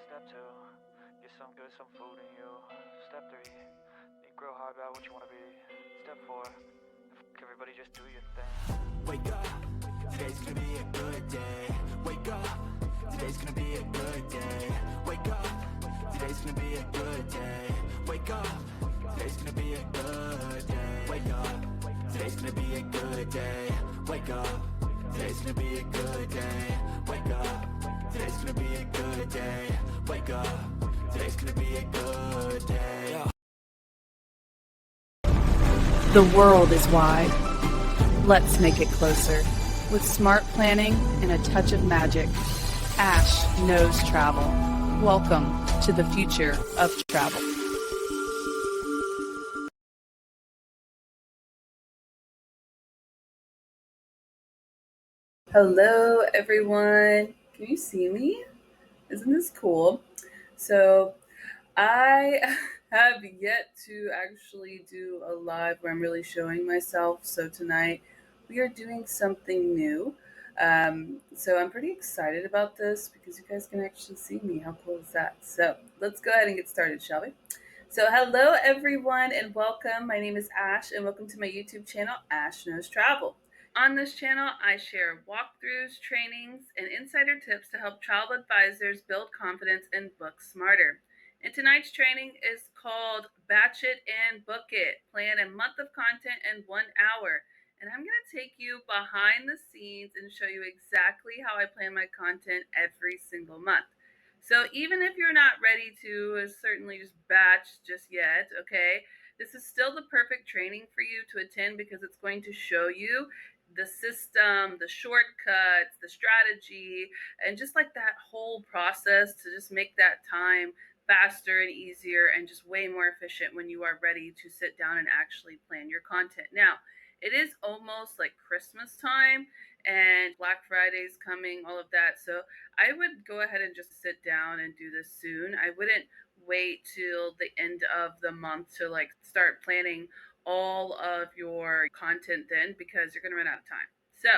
Step two, get some food in you. Step three, you grow hard about what you want to be. Step four, everybody just do your thing. Wake up, today's gonna be a good day. Wake up, today's gonna be a good day. Wake up, today's gonna be a good day. Wake up, today's gonna be a good day. Wake up, today's gonna be a good day. Wake up, today's gonna be a good day. Wake up, today's gonna be a good day. Wake up, today's gonna be a good day. The world is wide. Let's make it closer. With smart planning and a touch of magic, Ash knows travel. Welcome to the future of travel. Hello, everyone. Can you see me? Isn't this cool? So, I have yet to actually do a live where I'm really showing myself. So, tonight we are doing something new. So, I'm pretty excited about this because you guys can actually see me. How cool is that? So, let's go ahead and get started, shall we? So, hello, everyone, and welcome. My name is Ash, and welcome to my YouTube channel, Ash Knows Travel. On this channel, I share walkthroughs, trainings, and insider tips to help travel advisors build confidence and book smarter. And tonight's training is called Batch It and Book It. Plan a month of content in 1 hour. And I'm going to take you behind the scenes and show you exactly how I plan my content every single month. So even if you're not ready to certainly just batch just yet, okay, this is still the perfect training for you to attend because it's going to show you the system, the shortcuts, the strategy, and just like that whole process to just make that time faster and easier and just way more efficient when you are ready to sit down and actually plan your content. Now, it is almost like Christmas time and Black Friday's coming, all of that. So I would go ahead and just sit down and do this soon. I wouldn't wait till the end of the month to like start planning all of your content then because you're going to run out of time. So,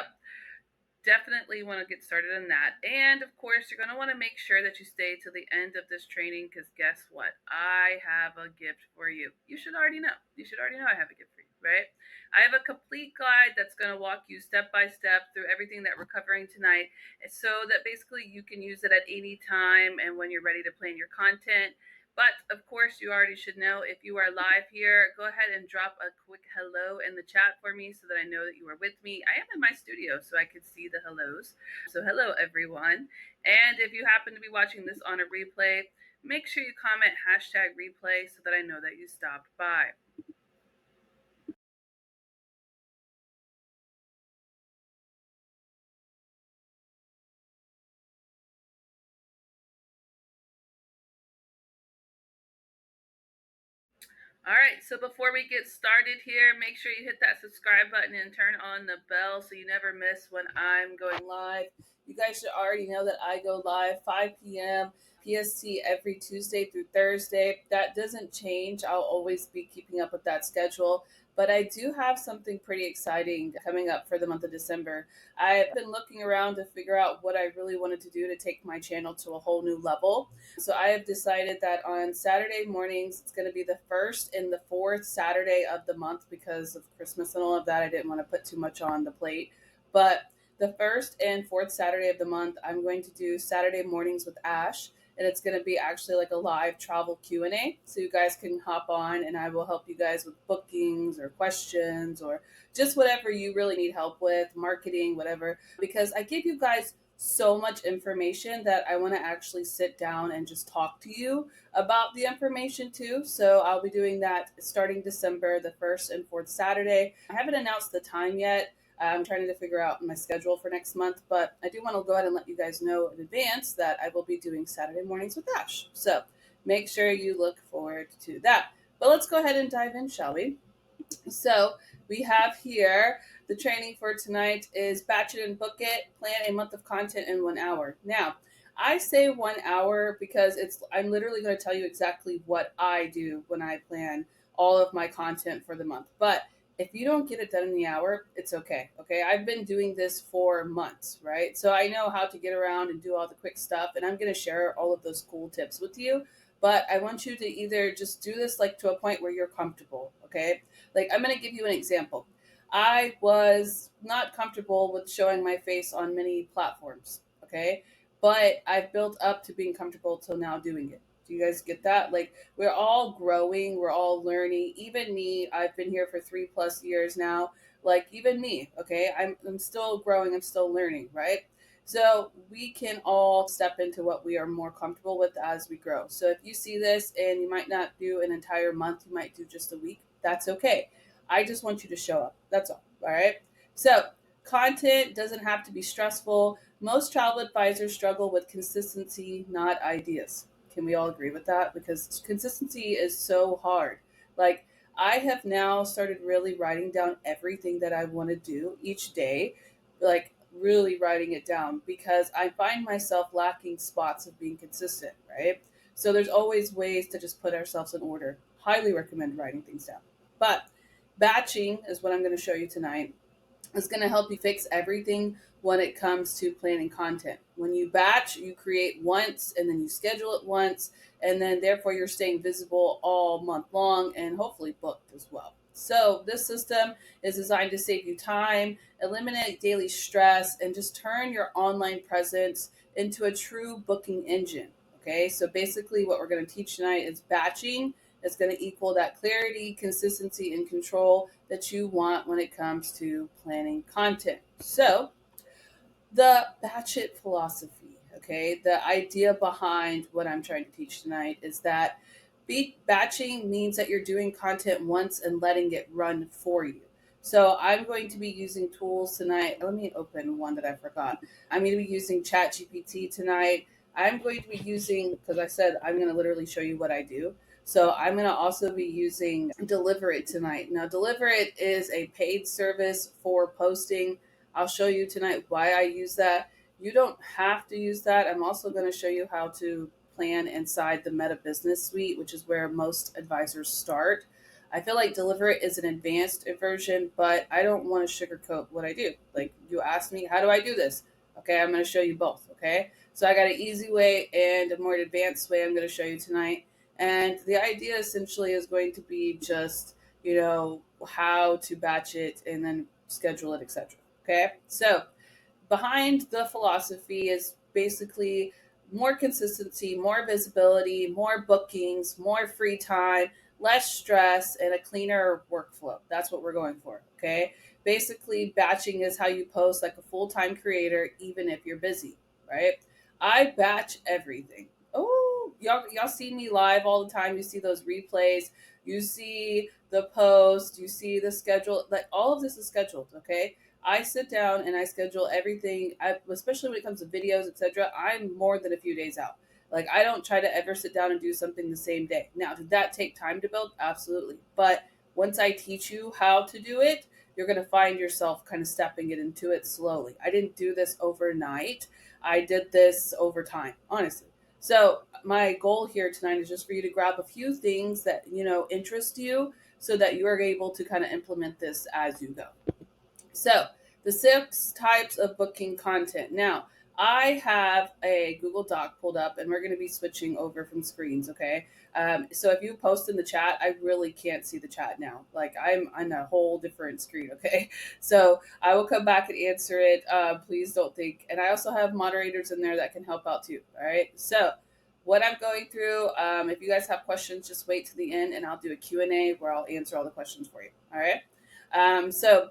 definitely want to get started on that. And of course, you're going to want to make sure that you stay to the end of this training because guess what? I have a gift for you. You should already know. You should already know I have a gift for you, right? I have a complete guide that's going to walk you step by step through everything that we're covering tonight so that basically you can use it at any time and when you're ready to plan your content. But of course, you already should know if you are live here, go ahead and drop a quick hello in the chat for me so that I know that you are with me. I am in my studio, so I can see the hellos. So, hello, everyone. And if you happen to be watching this on a replay, make sure you comment hashtag replay so that I know that you stopped by. All right, so before we get started here, make sure you hit that subscribe button and turn on the bell so you never miss when I'm going live. You guys should already know that I go live 5 p.m. PST every Tuesday through Thursday. That doesn't change. I'll always be keeping up with that schedule. But I do have something pretty exciting coming up for the month of December. I've been looking around to figure out what I really wanted to do to take my channel to a whole new level. So I have decided that on Saturday mornings, it's going to be the first and the fourth Saturday of the month because of Christmas and all of that. I didn't want to put too much on the plate. But the first and fourth Saturday of the month, I'm going to do Saturday mornings with Ash. And it's going to be actually like a live travel Q&A. So you guys can hop on and I will help you guys with bookings or questions or just whatever you really need help with, marketing, whatever. Because I give you guys so much information that I want to actually sit down and just talk to you about the information too. So I'll be doing that starting December the 1st and 4th Saturday. I haven't announced the time yet. I'm trying to figure out my schedule for next month, but I do want to go ahead and let you guys know in advance that I will be doing Saturday mornings with Ash. So make sure you look forward to that. But let's go ahead and dive in, shall we? So we have here the training for tonight is Batch It and Book It, plan a month of content in 1 hour. Now, I say 1 hour because I'm literally going to tell you exactly what I do when I plan all of my content for the month. But If you don't get it done in the hour, it's okay. Okay. I've been doing this for months, right? So I know how to get around and do all the quick stuff. And I'm going to share all of those cool tips with you. But I want you to either just do this like to a point where you're comfortable. Okay. Like I'm going to give you an example. I was not comfortable with showing my face on many platforms. Okay. But I've built up to being comfortable till now doing it. Do you guys get that? Like we're all growing, we're all learning. Even me, I've been here for 3+ years now. Like even me, okay, I'm still growing, I'm still learning, right? So we can all step into what we are more comfortable with as we grow. So if you see this and you might not do an entire month, you might do just a week, that's okay. I just want you to show up. That's all right? So content doesn't have to be stressful. Most travel advisors struggle with consistency, not ideas. Can we all agree with that? Because consistency is so hard. Like, I have now started really writing down everything that I want to do each day, like, really writing it down because I find myself lacking spots of being consistent, right? So, there's always ways to just put ourselves in order. Highly recommend writing things down. But batching is what I'm going to show you tonight. It's going to help you fix everything when it comes to planning content. When you batch, you create once and then you schedule it once, and then therefore you're staying visible all month long and hopefully booked as well. So, this system is designed to save you time, eliminate daily stress, and just turn your online presence into a true booking engine. Okay, so basically, what we're going to teach tonight is batching. It's going to equal that clarity, consistency, and control that you want when it comes to planning content. So, the batch it philosophy, okay, the idea behind what I'm trying to teach tonight is that batching means that you're doing content once and letting it run for you. So I'm going to be using tools tonight. Let me open one that I forgot. I'm going to be using ChatGPT tonight. I'm going to be using, because I said I'm going to literally show you what I do. So I'm going to also be using Deliver It tonight. Now, Deliver It is a paid service for posting. I'll show you tonight why I use that. You don't have to use that. I'm also going to show you how to plan inside the Meta Business Suite, which is where most advisors start. I feel like Deliver It is an advanced version, but I don't want to sugarcoat what I do. Like you asked me, how do I do this? Okay, I'm going to show you both. Okay, so I got an easy way and a more advanced way I'm going to show you tonight. And the idea essentially is going to be just, how to batch it and then schedule it, etc. Okay, so behind the philosophy is basically more consistency, more visibility, more bookings, more free time, less stress, and a cleaner workflow. That's what we're going for. Okay. Basically, batching is how you post like a full time creator, even if you're busy, right? I batch everything. Oh, y'all see me live all the time. You see those replays, you see the post, you see the schedule. Like all of this is scheduled. Okay, I sit down and I schedule everything, especially when it comes to videos, etc. I'm more than a few days out. Like I don't try to ever sit down and do something the same day. Now, did that take time to build? Absolutely. But once I teach you how to do it, you're going to find yourself kind of stepping it into it slowly. I didn't do this overnight. I did this over time, honestly. So, my goal here tonight is just for you to grab a few things that, interest you so that you are able to kind of implement this as you go. So, the 6 types of booking content. Now, I have a Google Doc pulled up and we're going to be switching over from screens, okay? So, if you post in the chat, I really can't see the chat now. Like, I'm on a whole different screen, okay? So, I will come back and answer it. Please don't think. And I also have moderators in there that can help out too, all right? So, what I'm going through, if you guys have questions, just wait to the end and I'll do a Q&A where I'll answer all the questions for you, all right? So,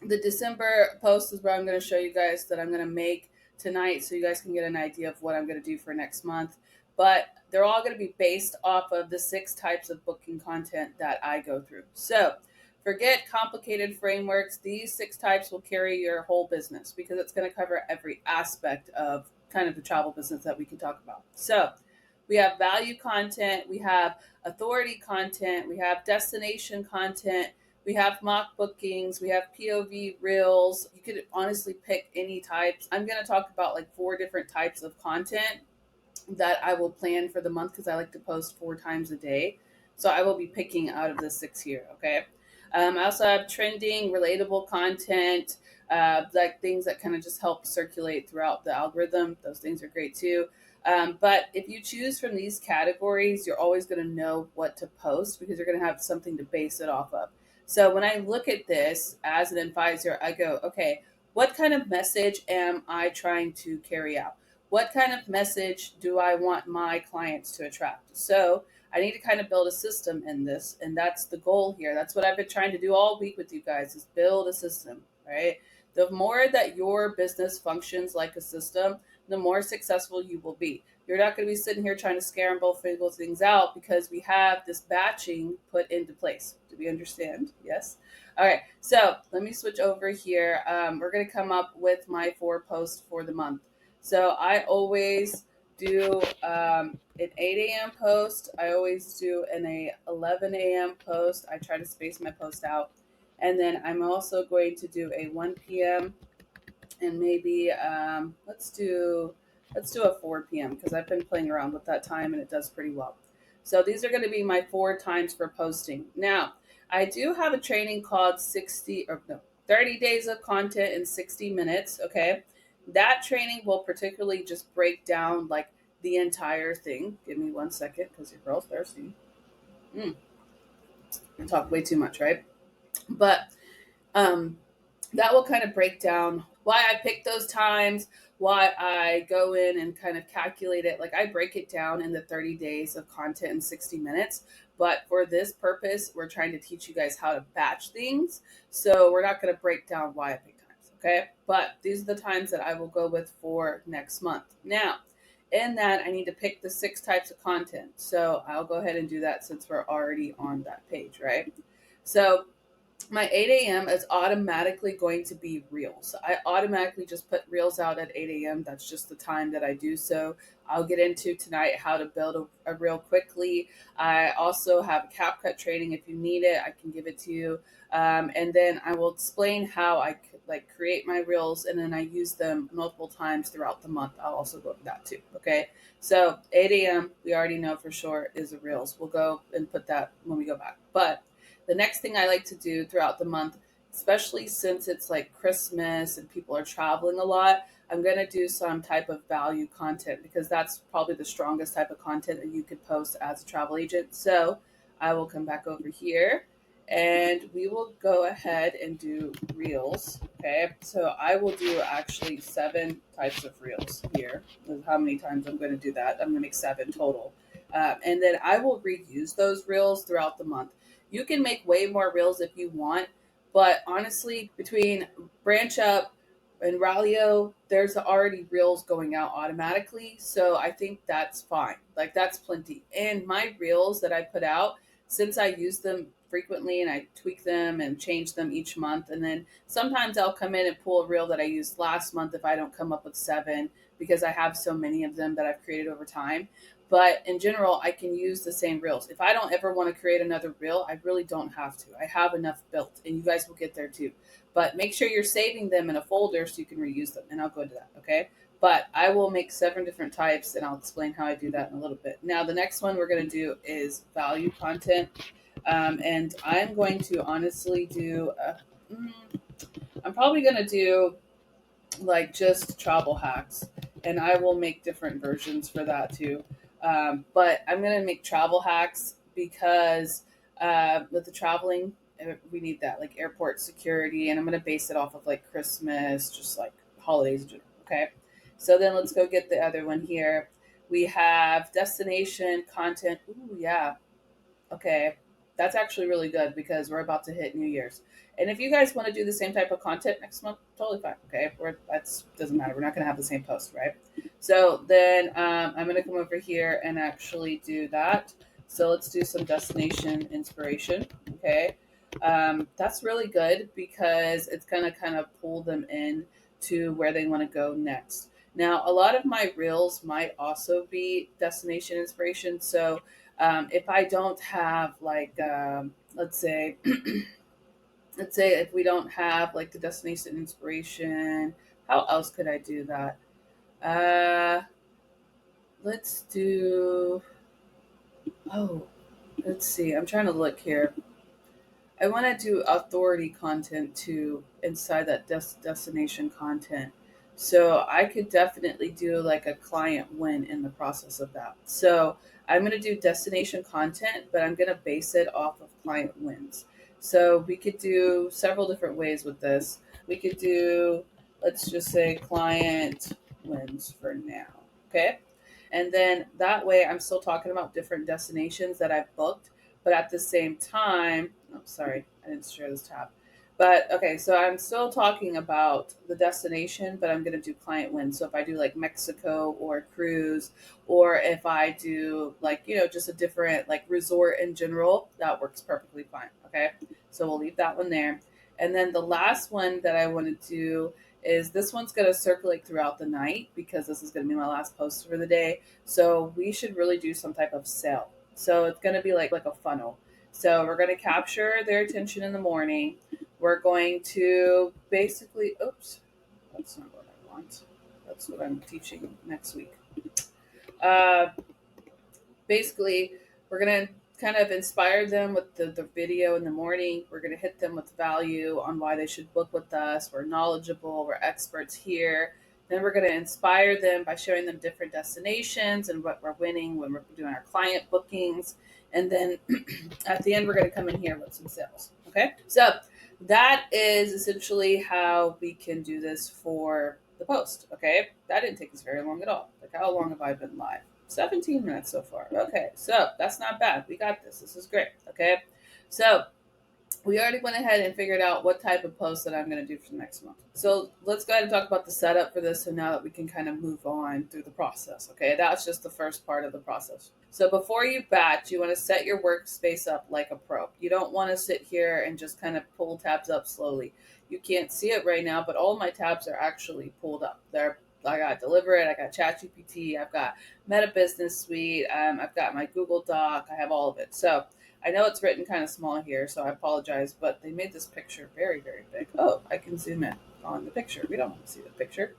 the December post is where I'm going to show you guys that I'm going to make tonight so you guys can get an idea of what I'm going to do for next month. But they're all going to be based off of the 6 types of booking content that I go through. So forget complicated frameworks. These 6 types will carry your whole business because it's going to cover every aspect of kind of the travel business that we can talk about. So we have value content, we have authority content, we have destination content, we have mock bookings, we have POV reels. You could honestly pick any types. I'm going to talk about like 4 different types of content that I will plan for the month because I like to post 4 times a day. So I will be picking out of the 6 here, okay? I also have trending, relatable content, like things that kind of just help circulate throughout the algorithm. Those things are great too. But if you choose from these categories, you're always going to know what to post because you're going to have something to base it off of. So when I look at this as an advisor, I go, okay, what kind of message am I trying to carry out? What kind of message do I want my clients to attract? So I need to kind of build a system in this, and that's the goal here. That's what I've been trying to do all week with you guys is build a system, right? The more that your business functions like a system, the more successful you will be. You're not going to be sitting here trying to scramble, figure things out because we have this batching put into place. Do we understand? Yes. All right. So let me switch over here. We're going to come up with my 4 posts for the month. So I always do an 8 a.m. post. I always do an 11 a.m. post. I try to space my post out. And then I'm also going to do a 1 p.m. and maybe let's do a 4 p.m. because I've been playing around with that time and it does pretty well. So these are going to be my 4 times for posting. Now, I do have a training called 60 or no 30 days of content in 60 minutes. Okay. That training will particularly just break down like the entire thing. Give me 1 second because your girl's thirsty. I talk way too much, right? But um, that will kind of break down why I pick those times, why I go in and kind of calculate it. Like I break it down in the 30 days of content in 60 minutes. But for this purpose, we're trying to teach you guys how to batch things. So we're not going to break down why I pick times. Okay. But these are the times that I will go with for next month. Now, in that, I need to pick the 6 types of content. So I'll go ahead and do that since we're already on that page, right? So my 8 a.m. is automatically going to be reels. I automatically just put reels out at 8 a.m. That's just the time that I do so. I'll get into tonight how to build a reel quickly. I also have a CapCut training. If you need it, I can give it to you. And then I will explain how I like create my reels and then I use them multiple times throughout the month. I'll also go over that too. Okay. So 8 a.m. we already know for sure is the reels. We'll go and put that when we go back. But the next thing I like to do throughout the month, especially since it's like Christmas and people are traveling a lot, I'm going to do some type of value content because that's probably the strongest type of content that you could post as a travel agent. So I will come back over here and we will go ahead and do reels. Okay. So I will do actually 7 types of reels here. This is how many times I'm going to do that. I'm going to make 7 total. And then I will reuse those reels throughout the month. You can make way more reels if you want, but honestly, between Branch Up and Ralio, there's already reels going out automatically. So I think that's fine. Like that's plenty. And my reels that I put out, since I use them frequently and I tweak them and change them each month, and then sometimes I'll come in and pull a reel that I used last month if I don't come up with 7 because I have so many of them that I've created over time. But in general, I can use the same reels. If I don't ever want to create another reel, I really don't have to. I have enough built, and you guys will get there too. But make sure you're saving them in a folder so you can reuse them, and I'll go to that, okay? But I will make 7 different types, and I'll explain how I do that in a little bit. Now, the next one we're going to do is value content. And I'm going to honestly do, I'm probably going to do like just travel hacks, and I will make different versions for that too. But I'm gonna make travel hacks because with the traveling, we need that like airport security, and I'm gonna base it off of like Christmas, just like holidays in general. Okay, so then let's go get the other one here. We have destination content. Ooh, yeah, okay, that's actually really good because we're about to hit New Year's. And if you guys want to do the same type of content next month, totally fine. Okay, that's doesn't matter. We're not going to have the same post, right? So then I'm going to come over here and actually do that. So let's do some destination inspiration. Okay, that's really good because it's going to kind of pull them in to where they want to go next. Now, a lot of my reels might also be destination inspiration. So if I don't have like, let's say if we don't have like the destination inspiration, how else could I do that? Uh, let's do. Oh, let's see. I'm trying to look here. I want to do authority content too inside that destination content. So I could definitely do like a client win in the process of that. So I'm going to do destination content, but I'm going to base it off of client wins. So we could do several different ways with this. We could do, let's just say, client wins for now. Okay. And then that way I'm still talking about different destinations that I've booked, but at the same time, oh, sorry, I didn't share this tab. But okay, so I'm still talking about the destination, but I'm going to do client wins. So if I do like Mexico or cruise, or if I do like, just a different like resort in general, that works perfectly fine. Okay. So we'll leave that one there. And then the last one that I want to do is this one's going to circulate throughout the night because this is going to be my last post for the day. So we should really do some type of sale. So it's going to be like a funnel. So we're going to capture their attention in the morning. We're going to basically, oops, that's not what I want. That's what I'm teaching next week. Uh, Basically, we're going to kind of inspire them with the video in the morning. We're going to hit them with value on why they should book with us. We're knowledgeable, we're experts here. Then we're going to inspire them by showing them different destinations and what we're winning when we're doing our client bookings. And then at the end, we're going to come in here with some sales. Okay. So that is essentially how we can do this for the post. Okay. That didn't take us very long at all. Like, how long have I been live? 17 minutes so far. Okay, so that's not bad. We got this. This is great. Okay, so we already went ahead and figured out what type of post that I'm going to do for the next month. So let's go ahead and talk about the setup for this. So now that we can kind of move on through the process. Okay, that's just the first part of the process. So before you batch, you want to set your workspace up like a pro. You don't want to sit here and just kind of pull tabs up slowly. You can't see it right now, but all my tabs are actually pulled up. I got Deliver It, I got ChatGPT, I've got Meta Business Suite, I've got my Google Doc, I have all of it. So I know it's written kind of small here, so I apologize, but they made this picture very, very big. Oh, I can zoom in on the picture. We don't want to see the picture.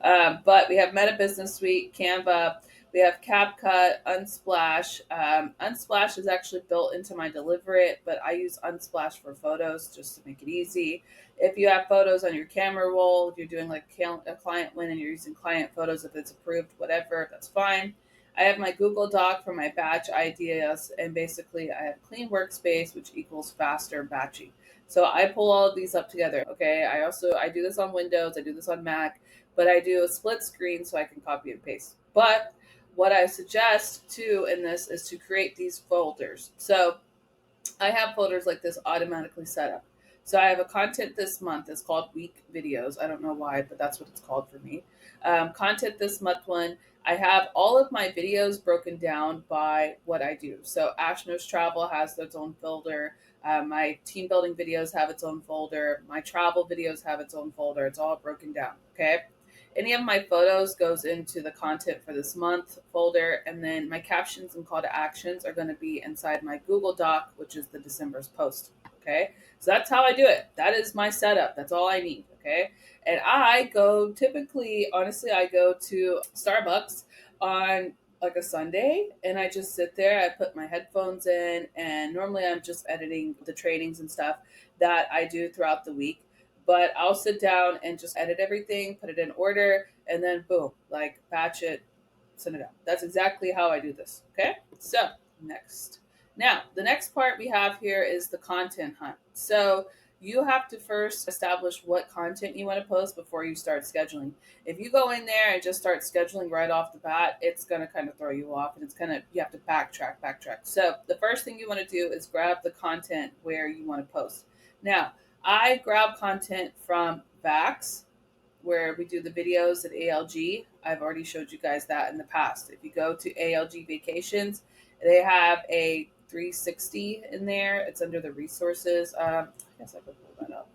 But we have Meta Business Suite, Canva, we have CapCut, Unsplash. Unsplash is actually built into my Deliver It, but I use Unsplash for photos just to make it easy. If you have photos on your camera roll, if you're doing like a client win and you're using client photos, if it's approved, whatever, that's fine. I have my Google Doc for my batch ideas, and basically I have clean workspace, which equals faster batching. So I pull all of these up together. Okay. I do this on Windows, I do this on Mac, but I do a split screen so I can copy and paste. But what I suggest too in this is to create these folders. So I have folders like this automatically set up. So I have a content this month. It's called week videos. I don't know why, but that's what it's called for me. Content this month one. I have all of my videos broken down by what I do. So Ash Knows Travel has its own folder. My team building videos have its own folder. My travel videos have its own folder. It's all broken down. Okay. Any of my photos goes into the content for this month folder, and then my captions and call to actions are going to be inside my Google Doc, which is the December's post. Okay, so that's how I do it. That is my setup. That's all I need. Okay, and I go typically, honestly, I go to Starbucks on like a Sunday, and I just sit there. I put my headphones in, and normally I'm just editing the trainings and stuff that I do throughout the week, but I'll sit down and just edit everything, put it in order, and then boom, like batch it, send it out. That's exactly how I do this. Okay. So next. Now, the next part we have here is the content hunt. So you have to first establish what content you want to post before you start scheduling. If you go in there and just start scheduling right off the bat, it's going to kind of throw you off, and you have to backtrack. So the first thing you want to do is grab the content where you want to post. Now, I grab content from Vax, where we do the videos at ALG. I've already showed you guys that in the past. If you go to ALG Vacations, they have a 360 in there. It's under the resources. I guess I could pull that up.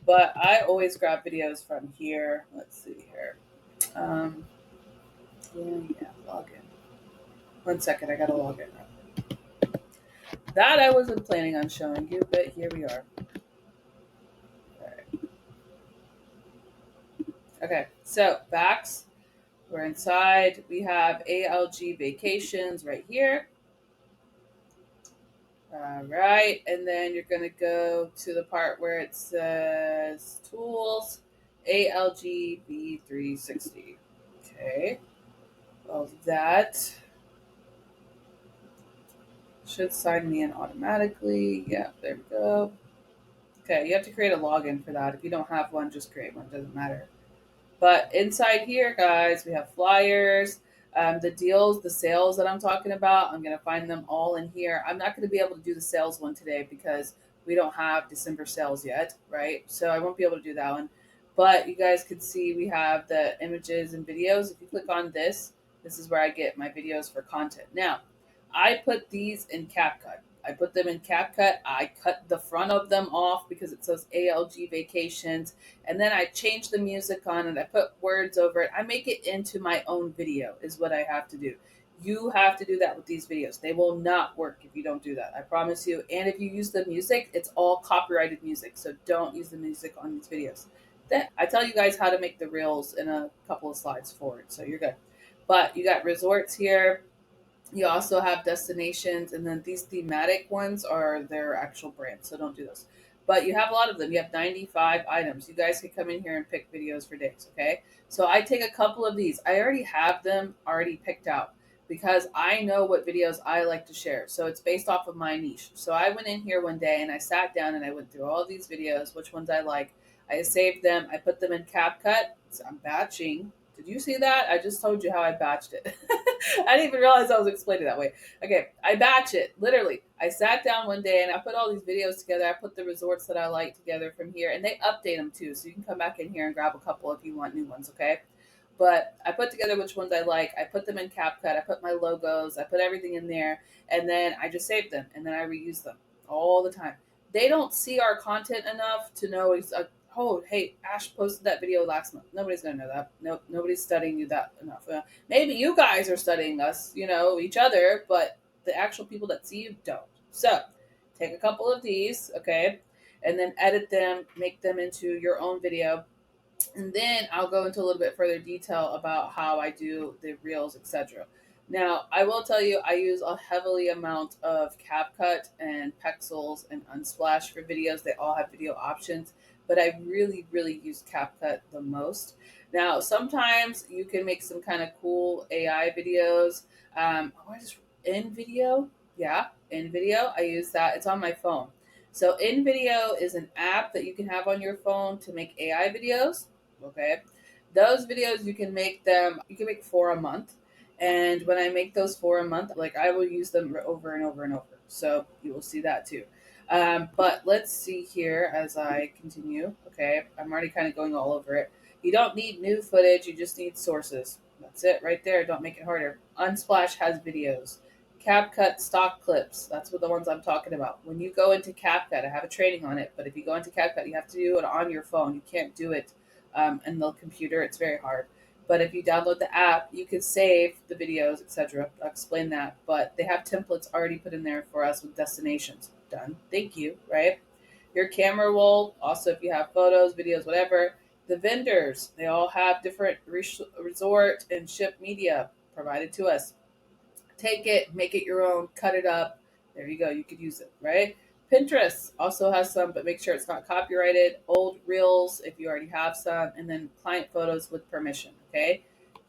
But I always grab videos from here. Let's see here. Um, log in. 1 second, I gotta log in. That I wasn't planning on showing you, but here we are. All right. Okay, so Vax, we're inside. We have ALG Vacations right here. All right, and then you're going to go to the part where it says Tools, ALG V360. Okay, well, that should sign me in automatically. Yeah, there we go. Okay, you have to create a login for that. If you don't have one, just create one, doesn't matter. But inside here, guys, we have flyers, the deals, the sales that I'm talking about. I'm going to find them all in here. I'm not going to be able to do the sales one today because we don't have December sales yet, right? So I won't be able to do that one. But you guys could see we have the images and videos. If you click on this, this is where I get my videos for content. Now, I put these in CapCut. I put them in CapCut. I cut the front of them off because it says ALG Vacations, and then I change the music on it. I put words over it. I make it into my own video, is what I have to do. You have to do that with these videos. They will not work if you don't do that. I promise you. And if you use the music, it's all copyrighted music. So don't use the music on these videos. Then I tell you guys how to make the reels in a couple of slides forward. So you're good. But you got resorts here, you also have destinations, and then these thematic ones are their actual brands, so don't do those. But you have a lot of them. You have 95 items. You guys can come in here and pick videos for days, okay? So I take a couple of these. I already have them already picked out because I know what videos I like to share. So it's based off of my niche. So I went in here one day and I sat down and I went through all these videos, which ones I like. I saved them. I put them in CapCut. So I'm batching. Did you see that? I just told you how I batched it. I didn't even realize I was explaining that way. Okay, I batch it. Literally, I sat down one day and I put all these videos together. I put the resorts that I like together from here, and they update them too. So you can come back in here and grab a couple if you want new ones, okay? But I put together which ones I like. I put them in CapCut. I put my logos. I put everything in there, and then I just save them, and then I reuse them all the time. They don't see our content enough to know oh, hey, Ash posted that video last month. Nobody's gonna know that. Nope, nobody's studying you that enough. Maybe you guys are studying us, each other, but the actual people that see you don't. So take a couple of these, okay, and then edit them, make them into your own video, and then I'll go into a little bit further detail about how I do the reels, etc. Now, I will tell you, I use a heavily amount of CapCut and Pexels and Unsplash for videos. They all have video options, but I really, really use CapCut the most. Now, sometimes you can make some kind of cool AI videos. What is in video? Yeah, in video. I use that. It's on my phone. So, InVideo is an app that you can have on your phone to make AI videos. Okay, those videos you can make four a month, and when I make those four a month, like I will use them over and over and over, so you will see that too. But let's see here as I continue. Okay, I'm already kind of going all over it. You don't need new footage, you just need sources. That's it right there. Don't make it harder. Unsplash has videos. CapCut stock clips. That's what the ones I'm talking about. When you go into CapCut, I have a training on it, but if you go into CapCut, you have to do it on your phone. You can't do it in the computer. It's very hard. But if you download the app, you can save the videos, etc. I'll explain that. But they have templates already put in there for us with destinations. Done. Thank you. Right. Your camera roll. Also, if you have photos, videos, whatever. The vendors. They all have different resort and ship media provided to us. Take it, make it your own, cut it up. There you go. You could use it, right? Pinterest also has some, but make sure it's not copyrighted. Old reels, if you already have some, and then client photos with permission, okay?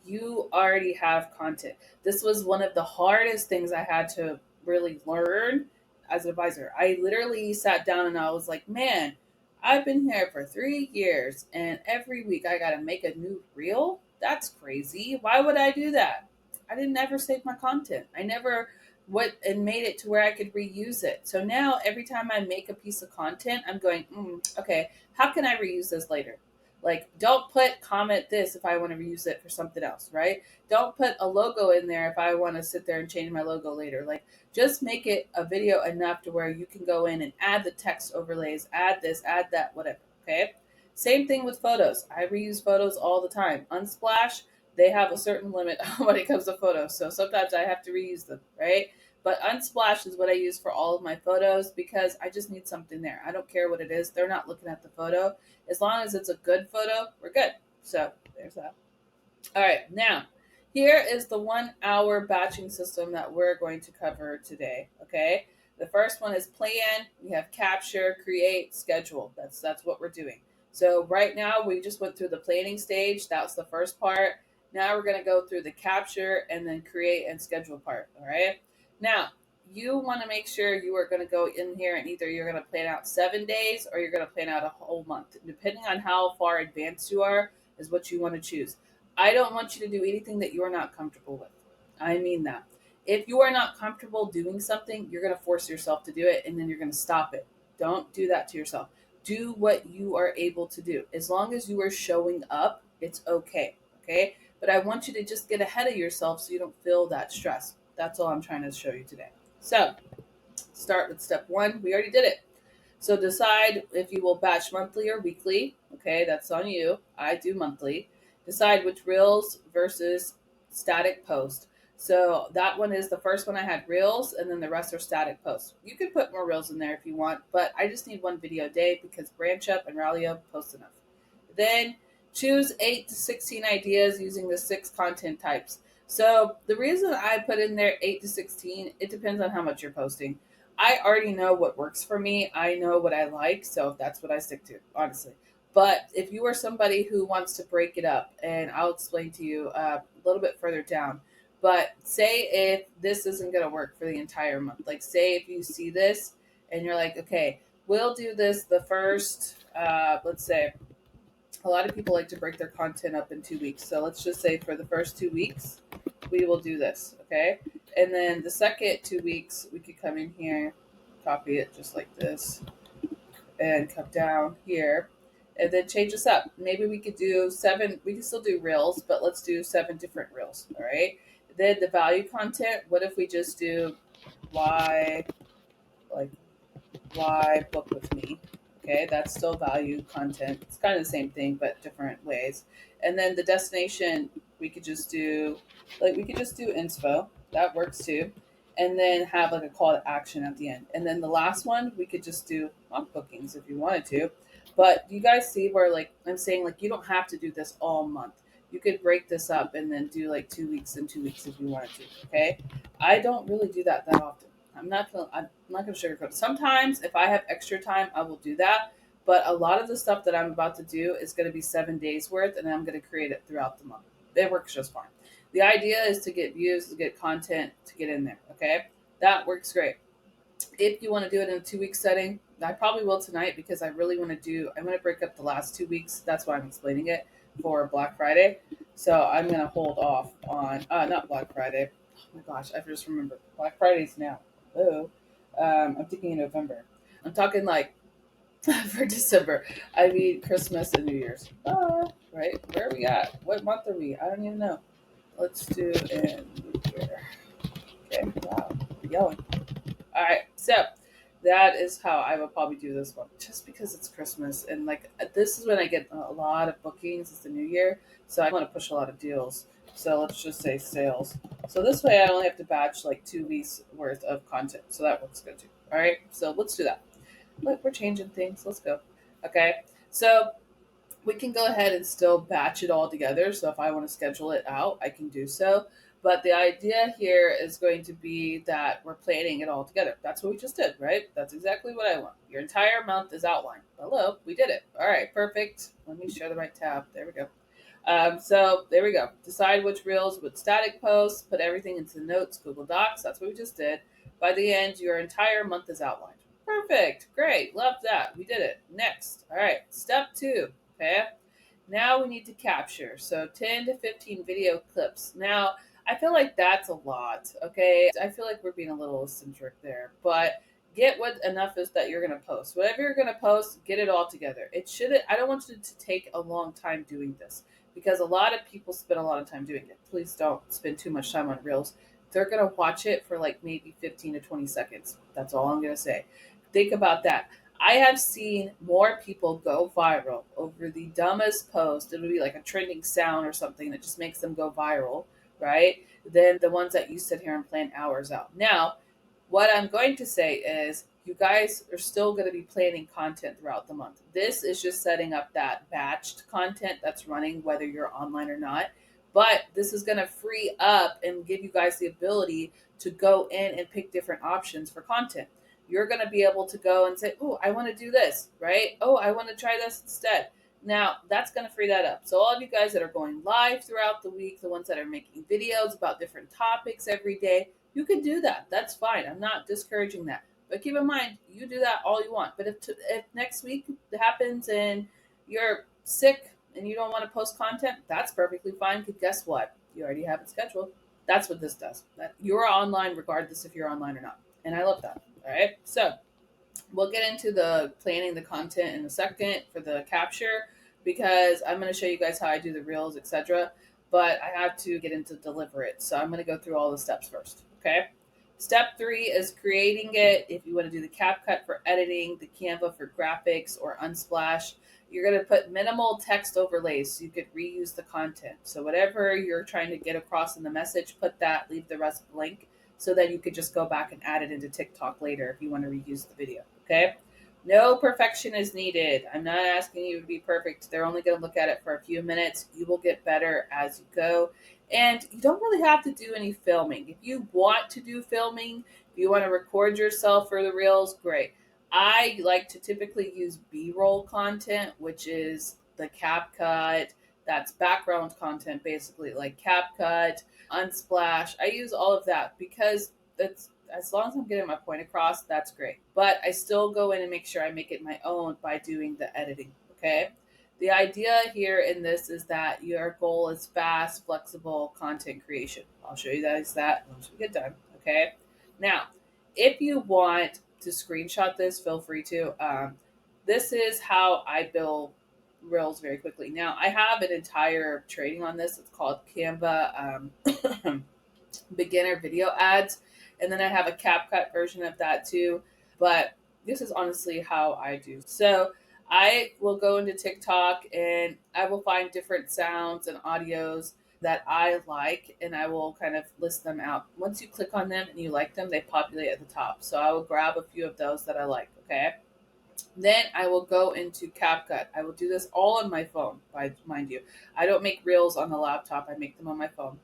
You already have content. This was one of the hardest things I had to really learn as an advisor. I literally sat down and I was like, man, I've been here for 3 years and every week I got to make a new reel? That's crazy. Why would I do that? I didn't ever save my content. I never what and made it to where I could reuse it. So now every time I make a piece of content, I'm going, okay, how can I reuse this later? Like, don't put comment this if I want to reuse it for something else, right? Don't put a logo in there if I want to sit there and change my logo later. Like, just make it a video enough to where you can go in and add the text overlays, add this, add that, whatever, okay? Same thing with photos. I reuse photos all the time. Unsplash, they have a certain limit when it comes to photos. So sometimes I have to reuse them, right? But Unsplash is what I use for all of my photos because I just need something there. I don't care what it is. They're not looking at the photo. As long as it's a good photo, we're good. So there's that. All right, now here is the 1 hour batching system that we're going to cover today. Okay. The first one is plan. We have capture, create, schedule. That's what we're doing. So right now we just went through the planning stage. That's the first part. Now we're going to go through the capture and then create and schedule part. All right. Now you want to make sure you are going to go in here and either you're going to plan out 7 days or you're going to plan out a whole month. Depending on how far advanced you are, is what you want to choose. I don't want you to do anything that you are not comfortable with. I mean that. If you are not comfortable doing something, you're going to force yourself to do it and then you're going to stop it. Don't do that to yourself. Do what you are able to do. As long as you are showing up, it's okay. Okay. But I want you to just get ahead of yourself so you don't feel that stress. That's all I'm trying to show you today. So, start with step one. We already did it. So decide if you will batch monthly or weekly. Okay, that's on you. I do monthly. Decide which reels versus static post. So that one is the first one I had reels, and then the rest are static posts. You can put more reels in there if you want, but I just need one video a day because Branch Up and Rally Up post enough. Then choose 8 to 16 ideas using the 6 content types. So the reason I put in there 8 to 16, it depends on how much you're posting. I already know what works for me. I know what I like, so that's what I stick to, honestly. But if you are somebody who wants to break it up, and I'll explain to you a little bit further down. But say if this isn't going to work for the entire month, like say if you see this and you're like, okay, we'll do this the first, let's say, a lot of people like to break their content up in 2 weeks. So let's just say for the first 2 weeks, we will do this, okay? And then the second 2 weeks, we could come in here, copy it just like this, and come down here, and then change this up. Maybe we could do 7, we can still do reels, but let's do 7 different reels, all right? Then the value content, what if we just do why, like why book with me? Okay, that's still value content. It's kind of the same thing, but different ways. And then the destination, we could just do, like, we could just do inspo. That works too. And then have like a call to action at the end. And then the last one, we could just do mock bookings if you wanted to. But you guys see where, like, I'm saying, like, you don't have to do this all month. You could break this up and then do like 2 weeks and 2 weeks if you wanted to. Okay. I don't really do that often. I'm not gonna sugarcoat it. Sometimes if I have extra time, I will do that. But a lot of the stuff that I'm about to do is going to be 7 days worth, and I'm going to create it throughout the month. It works just fine. The idea is to get views, to get content, to get in there. Okay, that works great. If you want to do it in a 2 week setting, I probably will tonight because I really want to do. I'm going to break up the last 2 weeks. That's why I'm explaining it for Black Friday. So I'm going to hold off on not Black Friday. Oh my gosh, I just remembered Black Friday's now. Oh, I'm thinking in November. I'm talking like for December. I mean Christmas and New Year's. Right? Where are we at? What month are we? I don't even know. Let's do in New Year. Okay. Wow. I'm yelling. All right. So that is how I would probably do this one, just because it's Christmas and like this is when I get a lot of bookings. It's the New Year, so I want to push a lot of deals. So let's just say sales. So this way I only have to batch like 2 weeks worth of content. So that works good too. All right. So let's do that. Look, we're changing things. Let's go. Okay. So we can go ahead and still batch it all together. So if I want to schedule it out, I can do so. But the idea here is going to be that we're planning it all together. That's what we just did, right? That's exactly what I want. Your entire month is outlined. Hello, we did it. All right, perfect. Let me share the right tab. There we go. So there we go. Decide which reels with static posts, put everything into the notes, Google Docs. That's what we just did. By the end, your entire month is outlined. Perfect. Great. Love that. We did it. Next. All right. Step 2. Okay. Now we need to capture. So 10 to 15 video clips. Now, I feel like that's a lot. Okay. I feel like we're being a little eccentric there, but get what enough is that you're going to post. Whatever you're going to post, get it all together. It shouldn't, I don't want you to take a long time doing this because a lot of people spend a lot of time doing it. Please don't spend too much time on Reels. They're going to watch it for like maybe 15 to 20 seconds. That's all I'm going to say. Think about that. I have seen more people go viral over the dumbest post. It'll be like a trending sound or something that just makes them go viral, right? Than the ones that you sit here and plan hours out. Now, what I'm going to say is you guys are still going to be planning content throughout the month. This is just setting up that batched content that's running whether you're online or not. But this is going to free up and give you guys the ability to go in and pick different options for content. you're going to be able to go and say, oh, I want to do this, right? Oh, I want to try this instead. Now, that's going to free that up. So, all of you guys that are going live throughout the week, the ones that are making videos about different topics every day, you can do that. That's fine. I'm not discouraging that. But keep in mind, you do that all you want. But if next week happens and you're sick and you don't want to post content, that's perfectly fine. Because guess what? You already have it scheduled. That's what this does. That you're online regardless if you're online or not. And I love that. All right. So we'll get into the planning the content in a second for the capture because I'm going to show you guys how I do the reels, etc. But I have to get into deliver it. So I'm going to go through all the steps first. Okay. Step 3 is creating it. If you want to do the CapCut for editing, the Canva for graphics, or Unsplash, you're going to put minimal text overlays so you could reuse the content. So whatever you're trying to get across in the message, put that, leave the rest blank so that you could just go back and add it into TikTok later if you want to reuse the video. Okay. No perfection is needed. I'm not asking you to be perfect. They're only going to look at it for a few minutes. You will get better as you go. And you don't really have to do any filming. If you want to do filming, if you want to record yourself for the reels, great. I like to typically use B-roll content, which is the CapCut. That's background content, basically, like CapCut, Unsplash. I use all of that because that's as long as I'm getting my point across, that's great. But I still go in and make sure I make it my own by doing the editing. Okay. The idea here in this is that your goal is fast, flexible content creation. I'll show you guys that once we get done. Okay. Now, if you want to screenshot this, feel free to. This is how I build reels very quickly. Now, I have an entire training on this. It's called Canva beginner video ads. And then I have a CapCut version of that too. But this is honestly how I do. So I will go into TikTok and I will find different sounds and audios that I like and I will kind of list them out. Once you click on them and you like them, they populate at the top. So I will grab a few of those that I like, okay? Then I will go into CapCut. I will do this all on my phone, mind you. I don't make reels on the laptop, I make them on my phone.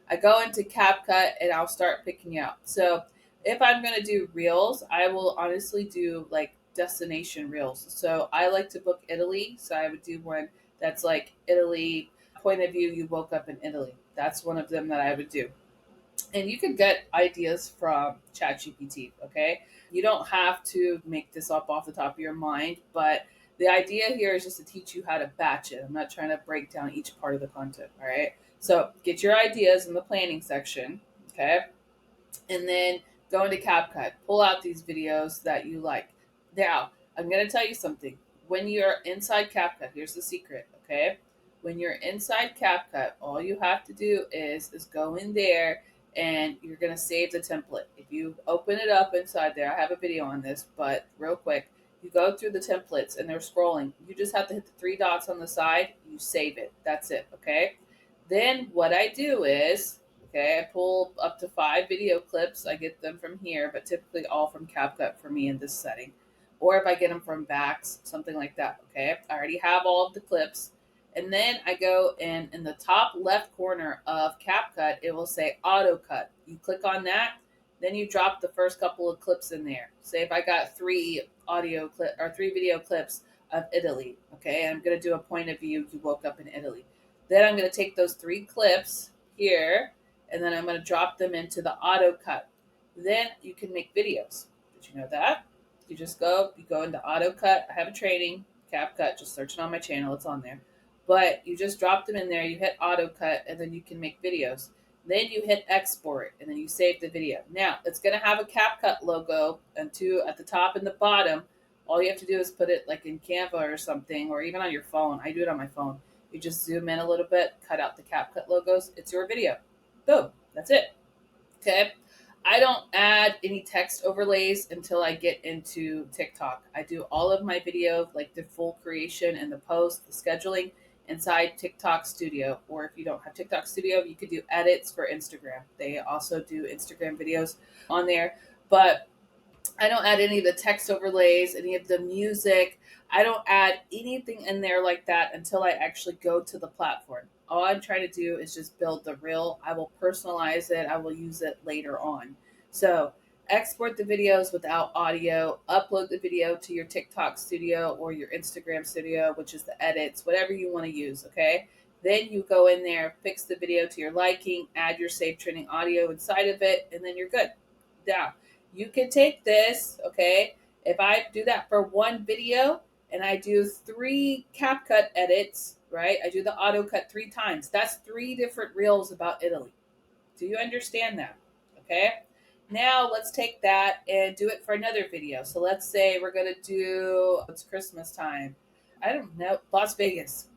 I go into CapCut and I'll start picking out. So if I'm going to do reels, I will honestly do like destination reels. So I like to book Italy. So I would do one that's like Italy point of view. You woke up in Italy. That's one of them that I would do. And you could get ideas from ChatGPT. Okay. You don't have to make this up off the top of your mind, but the idea here is just to teach you how to batch it. I'm not trying to break down each part of the content. All right. So get your ideas in the planning section, okay? And then go into CapCut. Pull out these videos that you like. Now, I'm going to tell you something. When you're inside CapCut, here's the secret, okay? When you're inside CapCut, all you have to do is go in there and you're going to save the template. If you open it up inside there, I have a video on this, but real quick, you go through the templates and they're scrolling. You just have to hit the three dots on the side. You save it. That's it, okay? Then what I do is, okay, I pull up to 5 video clips. I get them from here, but typically all from CapCut for me in this setting. Or if I get them from Vax, something like that, okay? I already have all of the clips. And then I go in the top left corner of CapCut, it will say auto cut. You click on that, then you drop the first couple of clips in there. Say if I got 3 audio clip or 3 video clips of Italy, okay? I'm going to do a point of view. You woke up in Italy. Then I'm going to take those 3 clips here, and then I'm going to drop them into the auto cut. Then you can make videos. Did you know that? You go into auto cut. I have a training, CapCut, just search it on my channel. It's on there. But you just drop them in there, you hit auto cut, and then you can make videos. Then you hit export, and then you save the video. Now, it's going to have a CapCut logo and 2 at the top and the bottom. All you have to do is put it like in Canva or something, or even on your phone. I do it on my phone. You just zoom in a little bit, cut out the CapCut logos. It's your video. Boom. That's it. Okay. I don't add any text overlays until I get into TikTok. I do all of my video, like the full creation and the post, the scheduling inside TikTok Studio. Or if you don't have TikTok Studio, you could do edits for Instagram. They also do Instagram videos on there. But I don't add any of the text overlays, any of the music. I don't add anything in there like that until I actually go to the platform. All I'm trying to do is just build the reel. I will personalize it. I will use it later on. So export the videos without audio, upload the video to your TikTok studio or your Instagram studio, which is the edits, whatever you want to use, okay? Then you go in there, fix the video to your liking, add your safe training audio inside of it, and then you're good. Now, you can take this, okay? If I do that for one video and I do 3 CapCut edits, right? I do the auto cut 3 times. That's 3 different reels about Italy. Do you understand that? Okay. Now let's take that and do it for another video. So let's say we're gonna do it's Christmas time. I don't know, Las Vegas.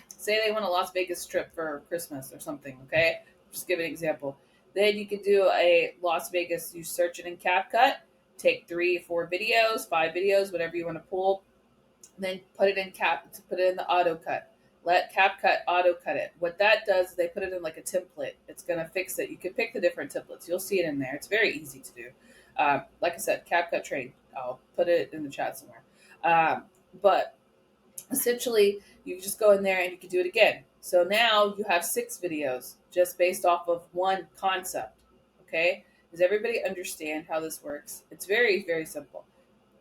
Say they want a Las Vegas trip for Christmas or something. Okay, just give an example. Then you could do a Las Vegas. You search it in CapCut. Take 3, 4 videos, 5 videos, whatever you want to pull, then put it in put it in the auto cut. Let CapCut auto cut it. What that does is they put it in like a template. It's gonna fix it. You can pick the different templates. You'll see it in there. It's very easy to do. Like I said, CapCut training. I'll put it in the chat somewhere. But essentially, you just go in there and you can do it again. So now you have 6 videos just based off of one concept. Okay? Does everybody understand how this works? It's very, very simple.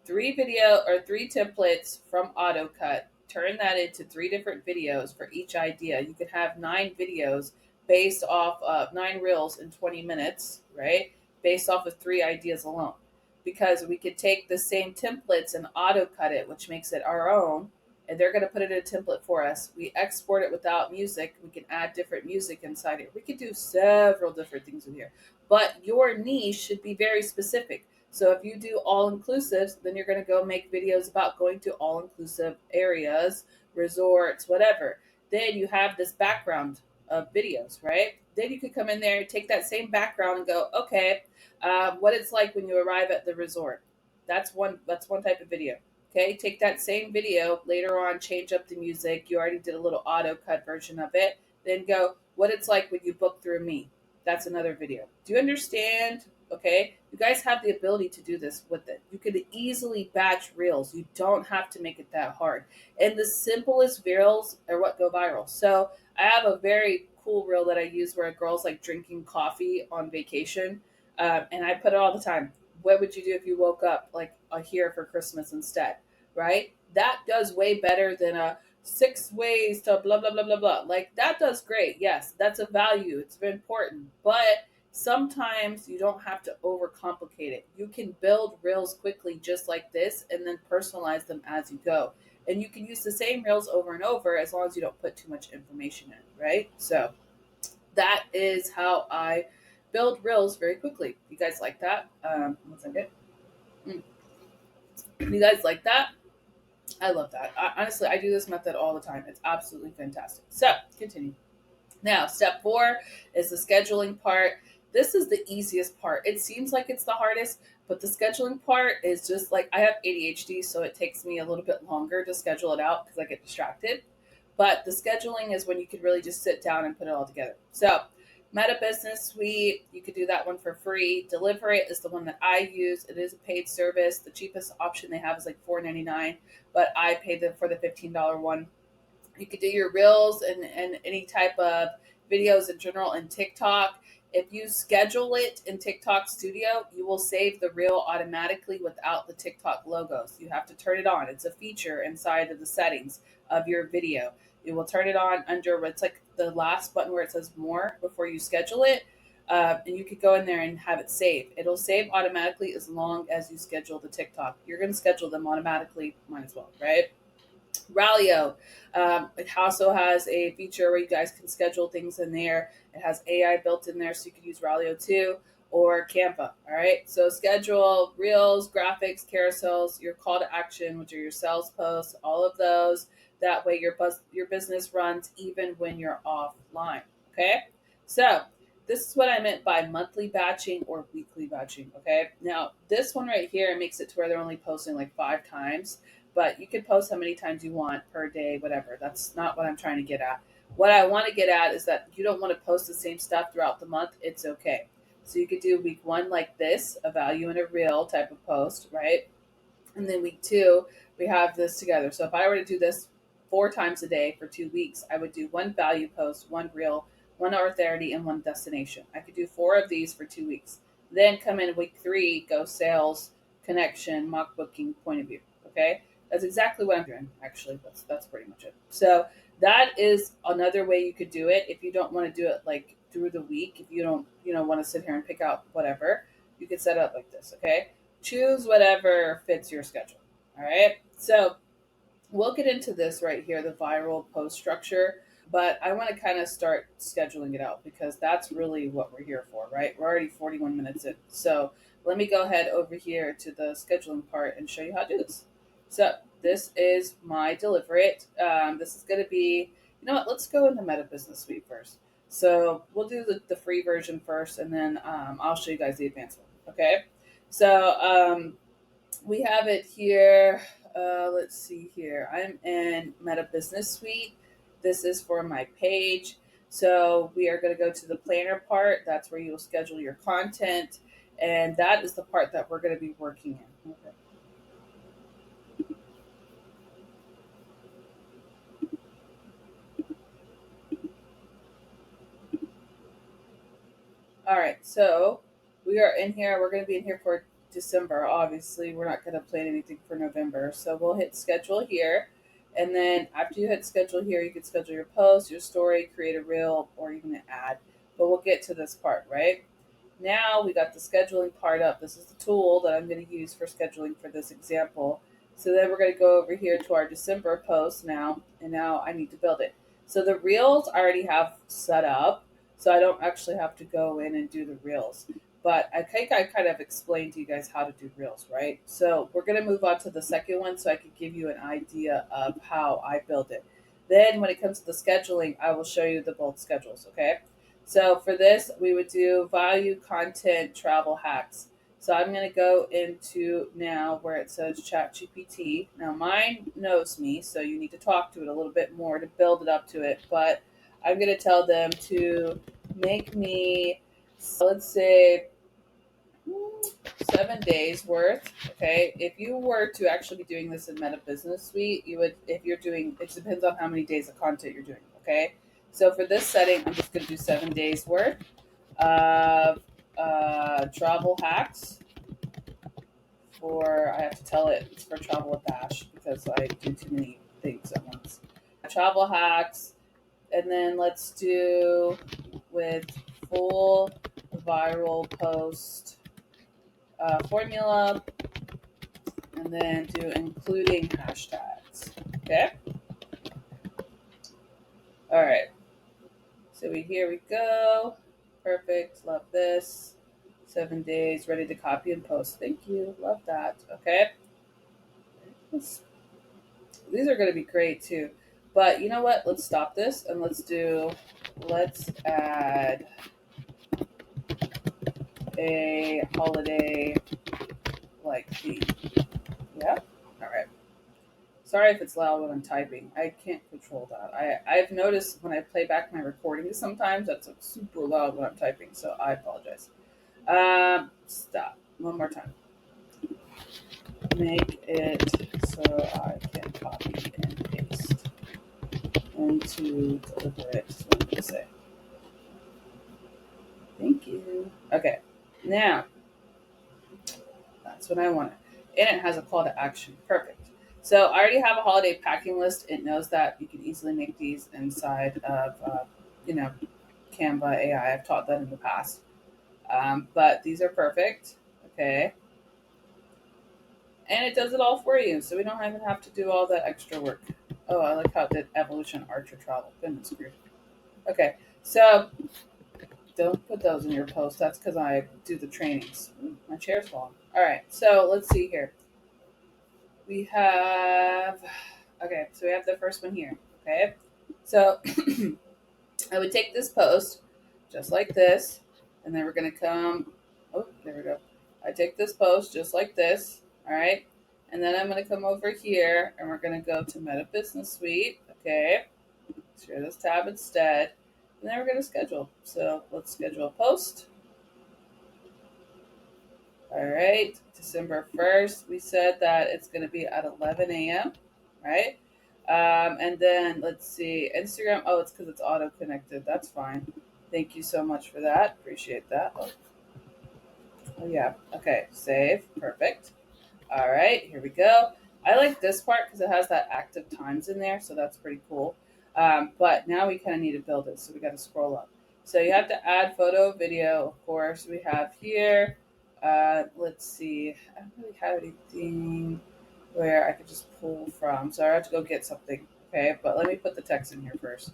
3 templates from AutoCut. Turn that into 3 different videos for each idea. You could have 9 videos based off of 9 reels in 20 minutes, right? Based off of 3 ideas alone. Because we could take the same templates and AutoCut it, which makes it our own, and they're going to put it in a template for us. We export it without music. We can add different music inside it. We could do several different things in here. But your niche should be very specific. So if you do all inclusives, then you're going to go make videos about going to all inclusive areas, resorts, whatever. Then you have this background of videos, right? Then you could come in there, take that same background, and go, okay, what it's like when you arrive at the resort. That's one. That's one type of video. Okay, take that same video later on, change up the music. You already did a little auto cut version of it. Then go, what it's like when you book through me. That's another video. Do you understand? Okay, you guys have the ability to do this with it. You could easily batch reels. You don't have to make it that hard. And the simplest reels are what go viral. So I have a very cool reel that I use where a girl's like drinking coffee on vacation, and I put it all the time. What would you do if you woke up like here for Christmas instead? Right? That does way better than a 6 ways to blah blah blah blah blah. Like that does great. Yes, that's a value. It's very important, but sometimes you don't have to overcomplicate it. You can build reels quickly just like this and then personalize them as you go. And you can use the same reels over and over as long as you don't put too much information in, right? So that is how I build reels very quickly. You guys like that? One second. You guys like that? I love that. Honestly, I do this method all the time. It's absolutely fantastic. So, continue. Now, step 4 is the scheduling part. This is the easiest part. It seems like it's the hardest, but the scheduling part is just like I have ADHD, so it takes me a little bit longer to schedule it out because I get distracted. But the scheduling is when you could really just sit down and put it all together. So, Meta Business Suite, you could do that one for free. Deliver It is the one that I use. It is a paid service. The cheapest option they have is like $4.99, but I pay them for the $15 one. You could do your reels and any type of videos in general in TikTok. If you schedule it in TikTok Studio, you will save the reel automatically without the TikTok logos. You have to turn it on. It's a feature inside of the settings of your video. You will turn it on under it's like the last button where it says more before you schedule it. And you could go in there and have it saved. It'll save automatically as long as you schedule the TikTok. You're going to schedule them automatically, might as well, right? Ralio. It also has a feature where you guys can schedule things in there. It has AI built in there, so you can use Ralio too or Canva. All right. So schedule reels, graphics, carousels, your call to action, which are your sales posts, all of those. That way your business runs even when you're offline. Okay. So this is what I meant by monthly batching or weekly batching. Okay. Now this one right here makes it to where they're only posting like 5 times, but you can post how many times you want per day, whatever. That's not what I'm trying to get at. What I want to get at is that you don't want to post the same stuff throughout the month. It's okay. So you could do week 1 like this, a value in a reel type of post, right? And then week 2, we have this together. So if I were to do this 4 times a day for 2 weeks, I would do 1 value post, 1 reel, 1 authority, and 1 destination. I could do 4 of these for 2 weeks. Then come in week 3, go sales, connection, mock booking, point of view. Okay, that's exactly what I'm doing. Actually, that's pretty much it. So that is another way you could do it if you don't want to do it like through the week. If you don't want to sit here and pick out whatever, you could set it up like this. Okay, choose whatever fits your schedule. All right, so we'll get into this right here, the viral post structure, but I want to kind of start scheduling it out because that's really what we're here for, right? We're already 41 minutes in. So let me go ahead over here to the scheduling part and show you how to do this. So this is my deliver it. This is going to be, let's go into Meta Business Suite first. So we'll do the free version first, and then I'll show you guys the advanced one. Okay. So we have it here. Let's see here. I'm in Meta Business Suite. This is for my page. So we are going to go to the planner part. That's where you'll schedule your content. And that is the part that we're going to be working in. Okay. All right, so we are in here. We're going to be in here for December. Obviously, we're not going to plan anything for November. So we'll hit schedule here. And then after you hit schedule here, you can schedule your post, your story, create a reel, or even an ad. But we'll get to this part, right? Now we got the scheduling part up. This is the tool that I'm going to use for scheduling for this example. So then we're going to go over here to our December post now, and now I need to build it. So the reels I already have set up, so I don't actually have to go in and do the reels. But I think I kind of explained to you guys how to do reels, right? So we're going to move on to the second one so I can give you an idea of how I build it. Then when it comes to the scheduling, I will show you the both schedules, okay? So for this, we would do value content travel hacks. So I'm going to go into now where it says Chat GPT. Now mine knows me, so you need to talk to it a little bit more to build it up to it. But I'm going to tell them to make me, let's say, 7 days worth. Okay. If you were to actually be doing this in Meta Business Suite, you would, if you're doing, it depends on how many days of content you're doing. Okay. So for this setting, I'm just going to do 7 days worth of travel hacks for, I have to tell it it's for travel with Dash because I do too many things at once. Travel hacks. And then let's do with full viral post formula, and then do including hashtags. Okay. All right. So here we go. Perfect. Love this. 7 days ready to copy and post. Thank you. Love that. Okay. These are going to be great too. But you know what? Let's stop this and let's add a holiday like theme. Yeah. All right. Sorry if it's loud when I'm typing. I can't control that. I've noticed when I play back my recordings sometimes that's like super loud when I'm typing, so I apologize. Stop. One more time. Make it so I can copy and paste into deliver it. Is what I'm gonna say. Thank you. Okay. Now that's what I wanted. And it has a call to action. Perfect. So I already have a holiday packing list. It knows that you can easily make these inside of, you know, Canva AI. I've taught that in the past. But these are perfect. Okay. And it does it all for you. So we don't even have to do all that extra work. Oh, I like how it did evolution archer travel. Goodness grief. Okay. So don't put those in your post. That's because I do the trainings. Ooh, my chair's long. All right. So let's see here. We have, okay, so we have the first one here. Okay. So I would take this post just like this, and then we're going to come, oh, there we go. I take this post just like this, all right? And then I'm going to come over here, and we're going to go to Meta Business Suite, okay? Share this tab instead, and then we're going to schedule. So let's schedule a post. All right, December 1st, we said that it's going to be at 11 a.m., right? And then let's see, Instagram. Oh, it's because it's auto connected. That's fine. Thank you so much for that. Appreciate that. Oh, Oh yeah. Okay. Save. Perfect. All right, here we go. I like this part because it has that active times in there, so that's pretty cool. But now we kind of need to build it, so we got to scroll up. So you have to add photo, video, of course. We have here. Let's see. I don't really have anything where I could just pull from, so I have to go get something. Okay, but let me put the text in here first.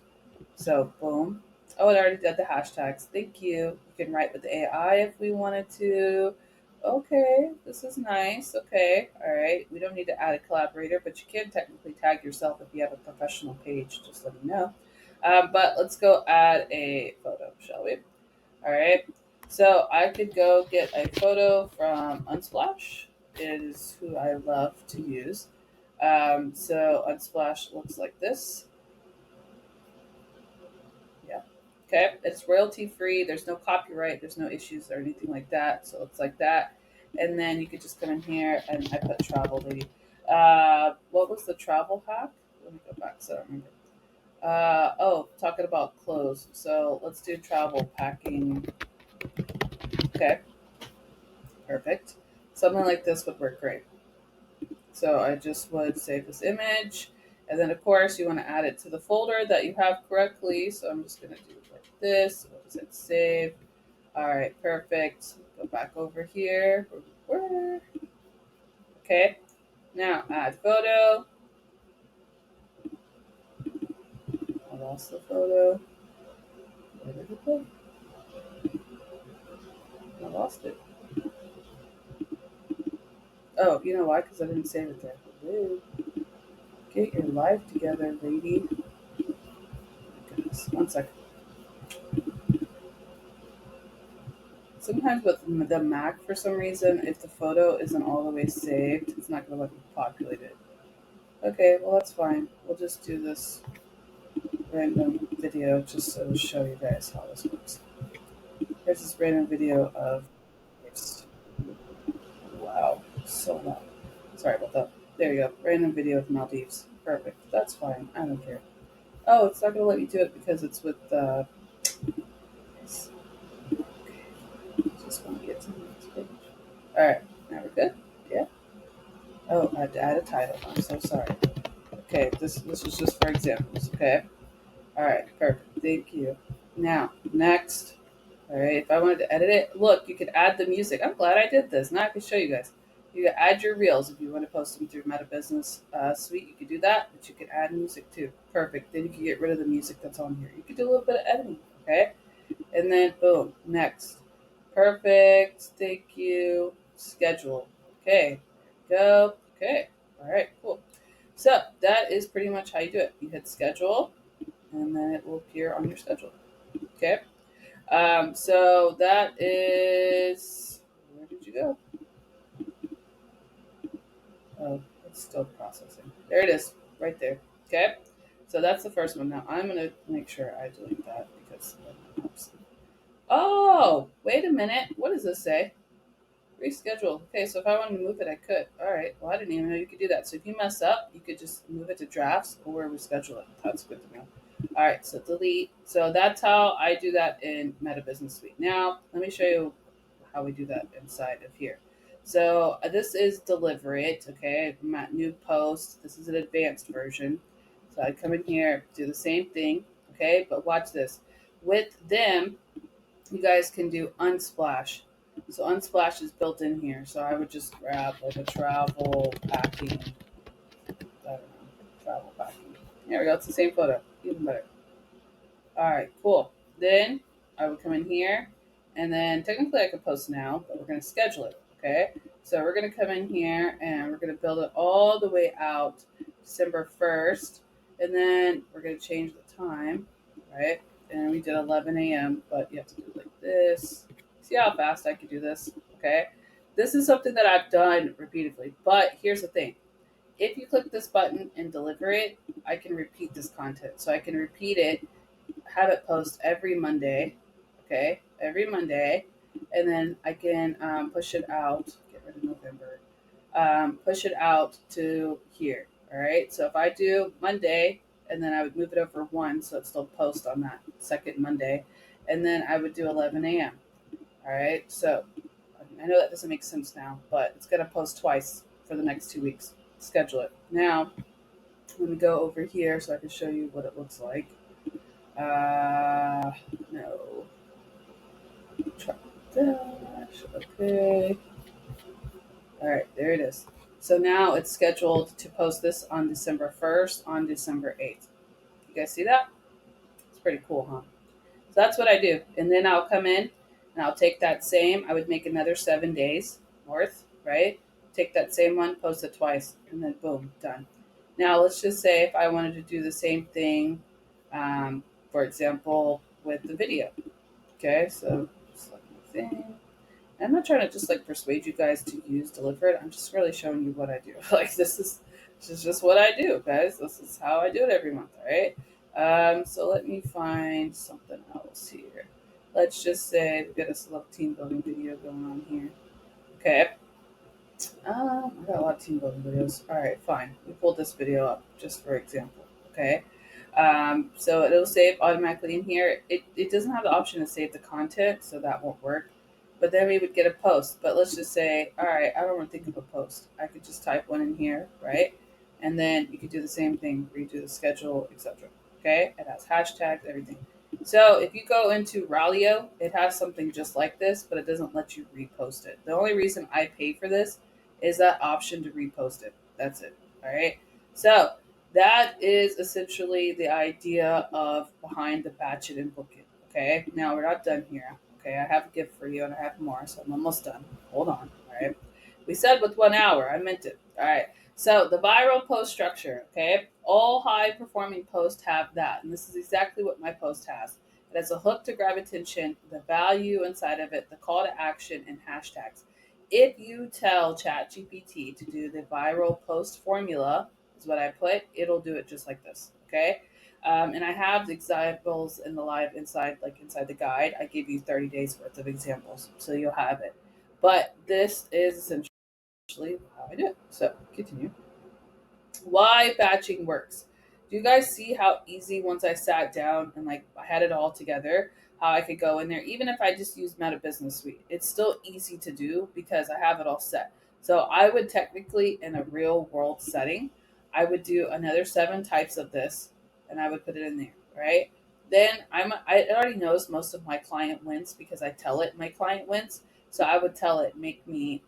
So boom. Oh, it already did the hashtags. Thank you. We can write with AI if we wanted to. Okay, this is nice. Okay, all right. We don't need to add a collaborator, but you can technically tag yourself if you have a professional page. Just let me know. But let's go add a photo, shall we? All right. So I could go get a photo from Unsplash. It is who I love to use. So Unsplash looks like this. Yeah. Okay. It's royalty free. There's no copyright. There's no issues or anything like that. So it's like that. And then you could just come in here and I put travel lady. What was the travel hack? Let me go back so I don't remember. Oh, talking about clothes. So let's do travel packing. Okay. Perfect. Something like this would work great. So I just would save this image. And then, of course, you want to add it to the folder that you have correctly. So I'm just going to do it like this. What does it save? All right, perfect. Go back over here. Okay, now add photo. I lost the photo. Where did it go? I lost it. Oh, you know why? Because I didn't save it there. Hello. Get your life together, lady. Goodness. One second. Sometimes with the Mac, for some reason, if the photo isn't all the way saved, it's not going to let me populate it. Okay, well, that's fine. We'll just do this random video just to show you guys how this works. Here's this random video of waves. Wow, so loud. Sorry about that. There you go. Random video of Maldives. Perfect. That's fine. I don't care. Oh, it's not going to let me do it because it's with yes. Okay. Just want to get to the next page. All right. Now we're good. Yeah. Oh, I had to add a title. I'm so sorry. Okay. This was just for examples. Okay. All right. Perfect. Thank you. Now next. All right, if I wanted to edit it, look, you could add the music. I'm glad I did this. Now I can show you guys. You can add your reels if you want to post them through Meta Business Suite. You could do that, but you could add music too. Perfect. Then you can get rid of the music that's on here. You could do a little bit of editing, okay? And then boom, next. Perfect. Thank you. Schedule. Okay. Go. Okay. All right. Cool. So that is pretty much how you do it. You hit schedule, and then it will appear on your schedule. Okay. So that is. Where did you go? Oh, it's still processing. There it is, right there. Okay. So that's the first one. Now I'm gonna make sure I delete that because. Oh, wait a minute. What does this say? Reschedule. Okay, so if I wanted to move it, I could. All right. Well, I didn't even know you could do that. So if you mess up, you could just move it to drafts or reschedule it. That's good to know. All right. So delete. So that's how I do that in Meta Business Suite. Now, let me show you how we do that inside of here. So this is deliver it. Okay. I'm at new post. This is an advanced version. So I come in here, do the same thing. Okay. But watch this. With them, you guys can do Unsplash. So Unsplash is built in here. So I would just grab like a travel packing. I don't know, travel packing. There we go. It's the same photo. Even better. All right, cool. Then I would come in here, and then technically I could post now, but we're going to schedule it. Okay. So we're going to come in here and we're going to build it all the way out December 1st. And then we're going to change the time, right? And we did 11 a.m., but you have to do it like this. See how fast I can do this? Okay. This is something that I've done repeatedly, but here's the thing. If you click this button and deliver it, I can repeat this content. So I can repeat it, have it post every Monday, okay, every Monday, and then I can push it out. Get rid of November. Push it out to here. All right. So if I do Monday, and then I would move it over one, so it still post on that second Monday, and then I would do 11 a.m. All right. So I know that doesn't make sense now, but it's going to post twice for the next 2 weeks. Schedule it. Now, let me go over here so I can show you what it looks like. No. Try dash. Okay. All right, there it is. So now it's scheduled to post this on December 1st, on December 8th. You guys see that? It's pretty cool, huh? So that's what I do. And then I'll come in and I'll take that same, I would make another 7 days worth, right? Take that same one, post it twice, and then boom, done. Now, let's just say if I wanted to do the same thing, for example, with the video. Okay, so select my thing. I'm not trying to just like persuade you guys to use Delivered. I'm just really showing you what I do. Like this is just what I do, guys. This is how I do it every month, all right? So let me find something else here. Let's just say we got a select team building video going on here. Okay. I got a lot of team building videos. All right, fine. We pulled this video up just for example. Okay. So it'll save automatically in here. It doesn't have the option to save the content, so that won't work. But then we would get a post. But let's just say, all right, I don't want to think of a post. I could just type one in here, right? And then you could do the same thing, redo the schedule, etc. Okay, it has hashtags, everything. So if you go into Ralio, it has something just like this, but it doesn't let you repost it. The only reason I pay for this is that option to repost it. That's it. All right. So that is essentially the idea of behind the batch it and book it. Okay. Now we're not done here. Okay. I have a gift for you and I have more, so I'm almost done. Hold on. All right. We said with 1 hour. I meant it. All right. So the viral post structure. Okay. All high performing posts have that, and this is exactly what my post has. It has a hook to grab attention, the value inside of it, the call to action, and hashtags. If you tell ChatGPT to do the viral post formula, is what I put, it'll do it just like this. Okay. And I have the examples in the live inside, like inside the guide. I give you 30 days worth of examples, so you'll have it. But this is essentially how I do it. So continue. Why batching works. Do you guys see how easy once I sat down and like I had it all together, how I could go in there, even if I just use Meta Business Suite, it's still easy to do because I have it all set. So I would technically, in a real world setting, I would do another 7 types of this, and I would put it in there, right? Then it already knows most of my client wins because I tell it my client wins. So I would tell it make me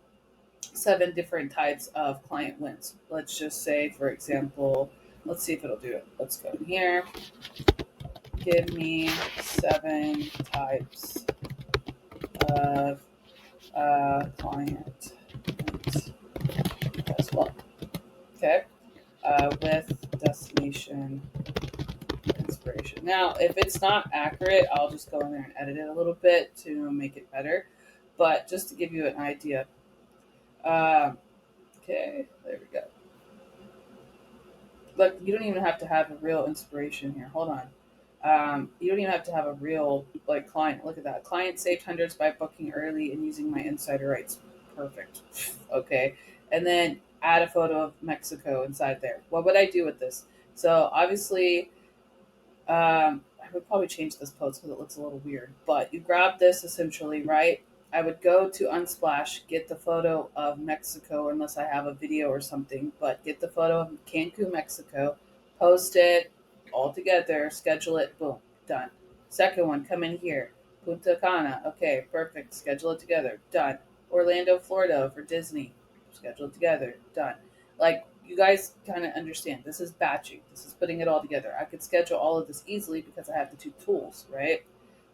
7 different types of client wins. Let's just say, for example, let's see if it'll do it. Let's go in here. Give me 7 types of client wins as well. Okay. With destination inspiration. Now, if it's not accurate, I'll just go in there and edit it a little bit to make it better. But just to give you an idea. Okay, there we go. Look, you don't even have to have a real inspiration here. Hold on. You don't even have to have a real like client. Look at that. Client saved hundreds by booking early and using my insider rights. Perfect. Okay. And then add a photo of Mexico inside there. What would I do with this? So obviously I would probably change this post because it looks a little weird. But you grab this essentially, right? I would go to Unsplash, get the photo of Mexico, unless I have a video or something, but get the photo of Cancun, Mexico, post it all together, schedule it, boom, done. Second one, come in here. Punta Cana, okay, perfect, schedule it together, done. Orlando, Florida for Disney, schedule it together, done. Like, you guys kind of understand. This is batching. This is putting it all together. I could schedule all of this easily because I have the 2 tools, right?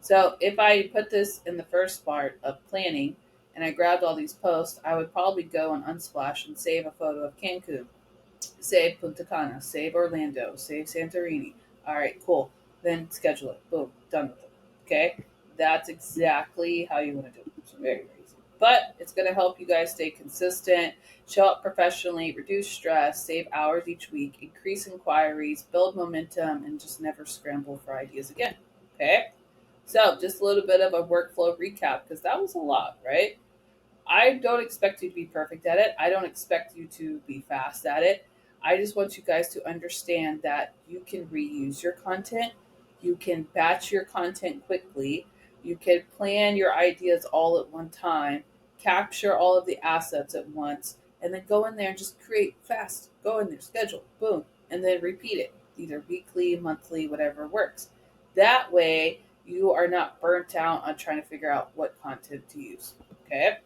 So if I put this in the first part of planning and I grabbed all these posts, I would probably go on Unsplash and save a photo of Cancun, save Punta Cana, save Orlando, save Santorini. All right, cool. Then schedule it. Boom, done with it. Okay, that's exactly how you want to do it. It's very, very easy. But it's going to help you guys stay consistent, show up professionally, reduce stress, save hours each week, increase inquiries, build momentum, and just never scramble for ideas again. Okay, so just a little bit of a workflow recap because that was a lot, right? I don't expect you to be perfect at it. I don't expect you to be fast at it. I just want you guys to understand that you can reuse your content. You can batch your content quickly. You can plan your ideas all at one time, capture all of the assets at once, and then go in there and just create fast. Go in there, schedule, boom, and then repeat it, either weekly, monthly, whatever works. That way, you are not burnt out on trying to figure out what content to use. Okay?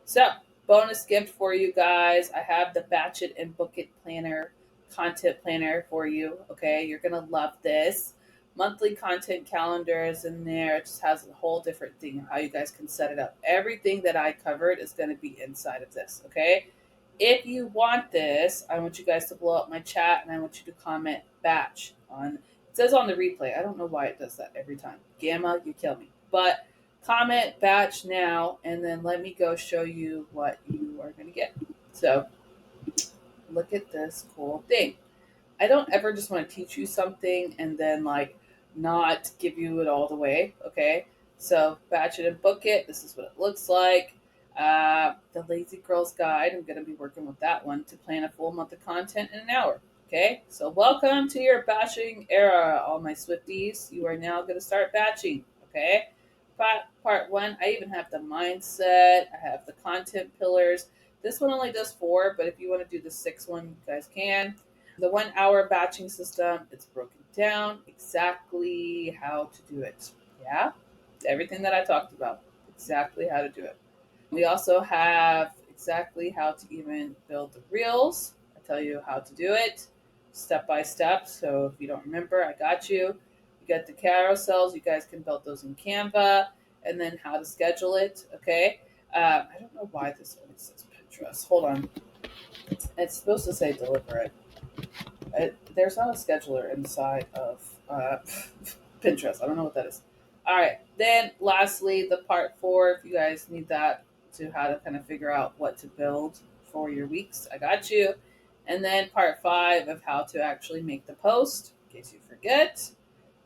So, bonus gift for you guys. I have the Batch It and Book It planner, content planner for you. Okay? You're going to love this. Monthly content calendar is in there. It just has a whole different thing of how you guys can set it up. Everything that I covered is going to be inside of this. Okay? If you want this, I want you guys to blow up my chat and I want you to comment batch on. It says on the replay. I don't know why it does that every time. Gamma, you kill me. But comment batch now and then let me go show you what you are going to get. So look at this cool thing. I don't ever just want to teach you something and then like not give you it all the way. Okay. So batch it and book it. This is what it looks like. The Lazy Girl's Guide. I'm going to be working with that one to plan a full month of content in an hour. Okay. So welcome to your batching era, all my Swifties. You are now going to start batching. Okay. Part one, I even have the mindset. I have the content pillars. This one only does 4, but if you want to do the 6th one, you guys can. The 1 hour batching system, it's broken down exactly how to do it. Yeah, everything that I talked about, exactly how to do it. We also have exactly how to even build the reels. I tell you how to do it step by step. So if you don't remember, I got you. You get the carousels, you guys can build those in Canva, and then how to schedule it. Okay. I don't know why this one says Pinterest. Hold on. It's supposed to say deliver it. There's not a scheduler inside of Pinterest. I don't know what that is. All right. Then, lastly, the part 4. If you guys need that to how to kind of figure out what to build for your weeks, I got you. And then part 5 of how to actually make the post, in case you forget.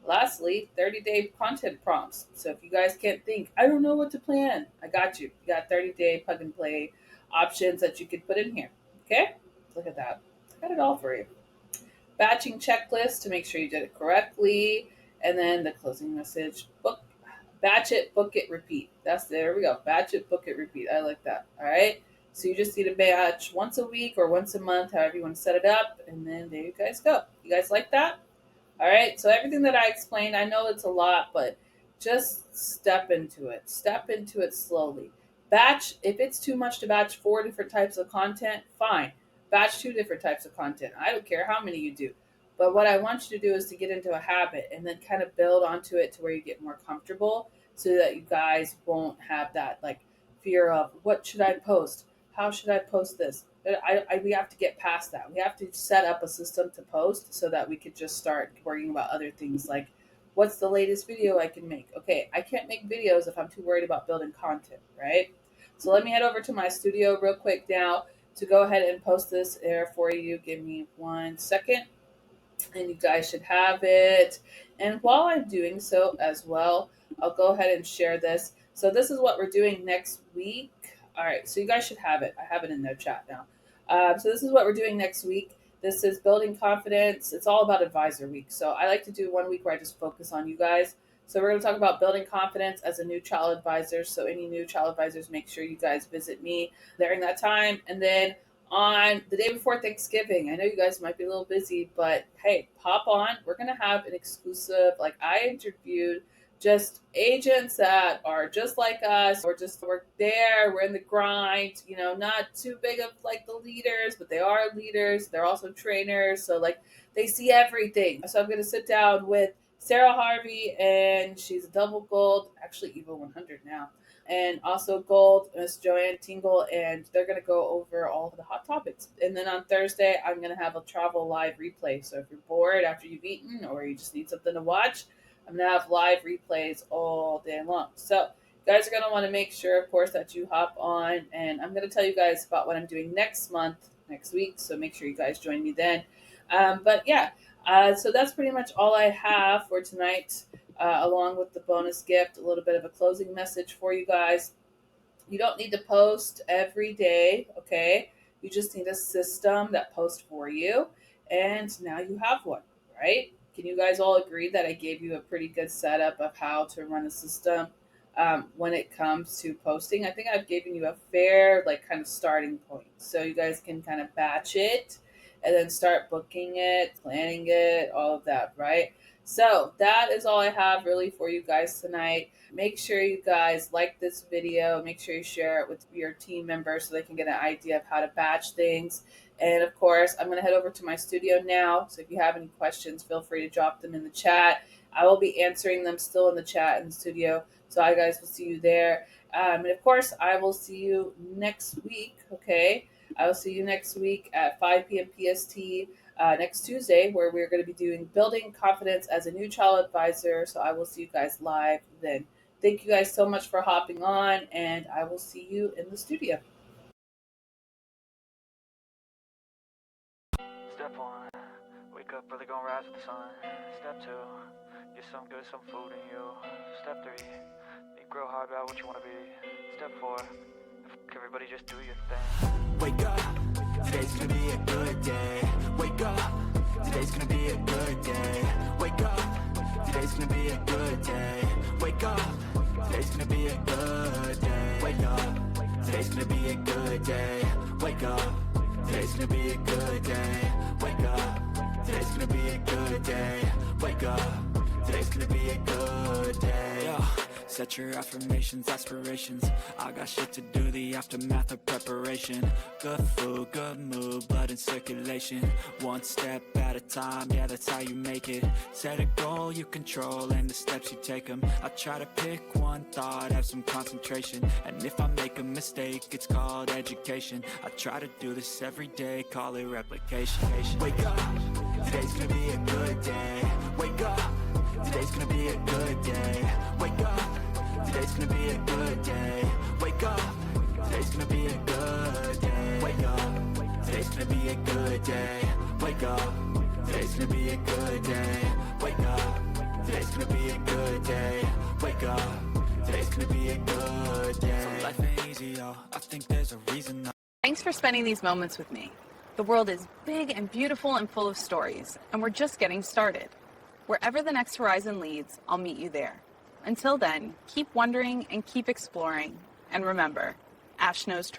Lastly, 30-day content prompts. So if you guys can't think, I don't know what to plan, I got you. You got 30-day plug and play options that you could put in here. Okay? Look at that. I got it all for you. Batching checklist to make sure you did it correctly, and then the closing message. Batch it, book it, repeat. There we go. Batch it, book it, repeat. I like that. All right. So you just need to batch once a week or once a month, however you want to set it up, and then there you guys go. You guys like that? All right. So everything that I explained, I know it's a lot, but just step into it. Step into it slowly. Batch, if it's too much to batch 4 different types of content, fine. Batch 2 different types of content. I don't care how many you do. But what I want you to do is to get into a habit and then kind of build onto it to where you get more comfortable so that you guys won't have that like fear of what should I post? How should I post this? We have to get past that. We have to set up a system to post so that we could just start worrying about other things like what's the latest video I can make? Okay, I can't make videos if I'm too worried about building content, right? So let me head over to my studio real quick now to go ahead and post this there for you. Give me 1 second and you guys should have it. And while I'm doing so as well, I'll go ahead and share this. So this is what we're doing next week. All right, so you guys should have it. I have it in their chat now. So this is what we're doing next week. This is building confidence. It's all about advisor week. So I like to do 1 week where I just focus on you guys. So we're going to talk about building confidence as a new child advisor. So any new child advisors, make sure you guys visit me during that time. And then on the day before Thanksgiving, I know you guys might be a little busy, but hey, pop on. We're going to have an exclusive, like I interviewed just agents that are just like us. We're there, we're in the grind, not too big of like the leaders, but they are leaders. They're also trainers. So like they see everything. So I'm going to sit down with Sarah Harvey, and she's a double gold, actually Evo 100 now, and also gold, Miss Joanne Tingle, and they're going to go over all of the hot topics. And then on Thursday, I'm going to have a travel live replay. So if you're bored after you've eaten or you just need something to watch, I'm going to have live replays all day long. So you guys are going to want to make sure, of course, that you hop on, and I'm going to tell you guys about what I'm doing next week. So make sure you guys join me then. But yeah, so that's pretty much all I have for tonight, along with the bonus gift, a little bit of a closing message for you guys. You don't need to post every day, okay? You just need a system that posts for you, and now you have one, right? Can you guys all agree that I gave you a pretty good setup of how to run a system? when it comes to posting. I think I've given you a fair, like, kind of starting point. So you guys can kind of batch it and then start booking it, planning it, all of that, right? So that is all I have really for you guys tonight. Make sure you guys like this video. Make sure you share it with your team members so they can get an idea of how to batch things. And of course, I'm going to head over to my studio now. So if you have any questions, feel free to drop them in the chat. I will be answering them still in the chat in the studio. So I guys will see you there. And of course, I will see you next week. Okay. I will see you next week at 5 p.m. PST. Next Tuesday, where we're going to be doing building confidence as a new child advisor. So I will see you guys live then. Thank you guys so much for hopping on, and I will see you in the studio. Step 1, wake up early, gonna rise with the sun. Step 2, get some good, some food in you. Step 3, think real hard about what you wanna be. Step 4, everybody just do your thing. Wake up, today's gonna be a good day. Wake up, today's gonna be a good day. Wake up, today's gonna be a good day. Wake up, today's gonna be a good day. Wake up, today's gonna be a good day. Wake up, today's gonna be a good day. Wake up, today's gonna be a good day. Wake up, today's gonna be a good day. Yeah. Set your affirmations, aspirations. I got shit to do, the aftermath of preparation. Good food, good mood, blood in circulation. One step at a time, yeah, that's how you make it. Set a goal you control and the steps you take them. I try to pick one thought, have some concentration. And if I make a mistake, it's called education. I try to do this every day, call it replication. Wake up, today's gonna be a good day. Wake up, today's gonna be a good day. Wake up, today's gonna be a good day. Wake up, today's gonna be a good day. Wake up, today's gonna be a good day. Wake up, today's gonna be a good day. Wake up, today's gonna be a good day. Wake up, today's gonna be a good day. So life ain't easy, yo. I think there's a reason. Thanks for spending these moments with me. The world is big and beautiful and full of stories, and we're just getting started. Wherever the next horizon leads, I'll meet you there. Until then, keep wondering and keep exploring. And remember, Ash knows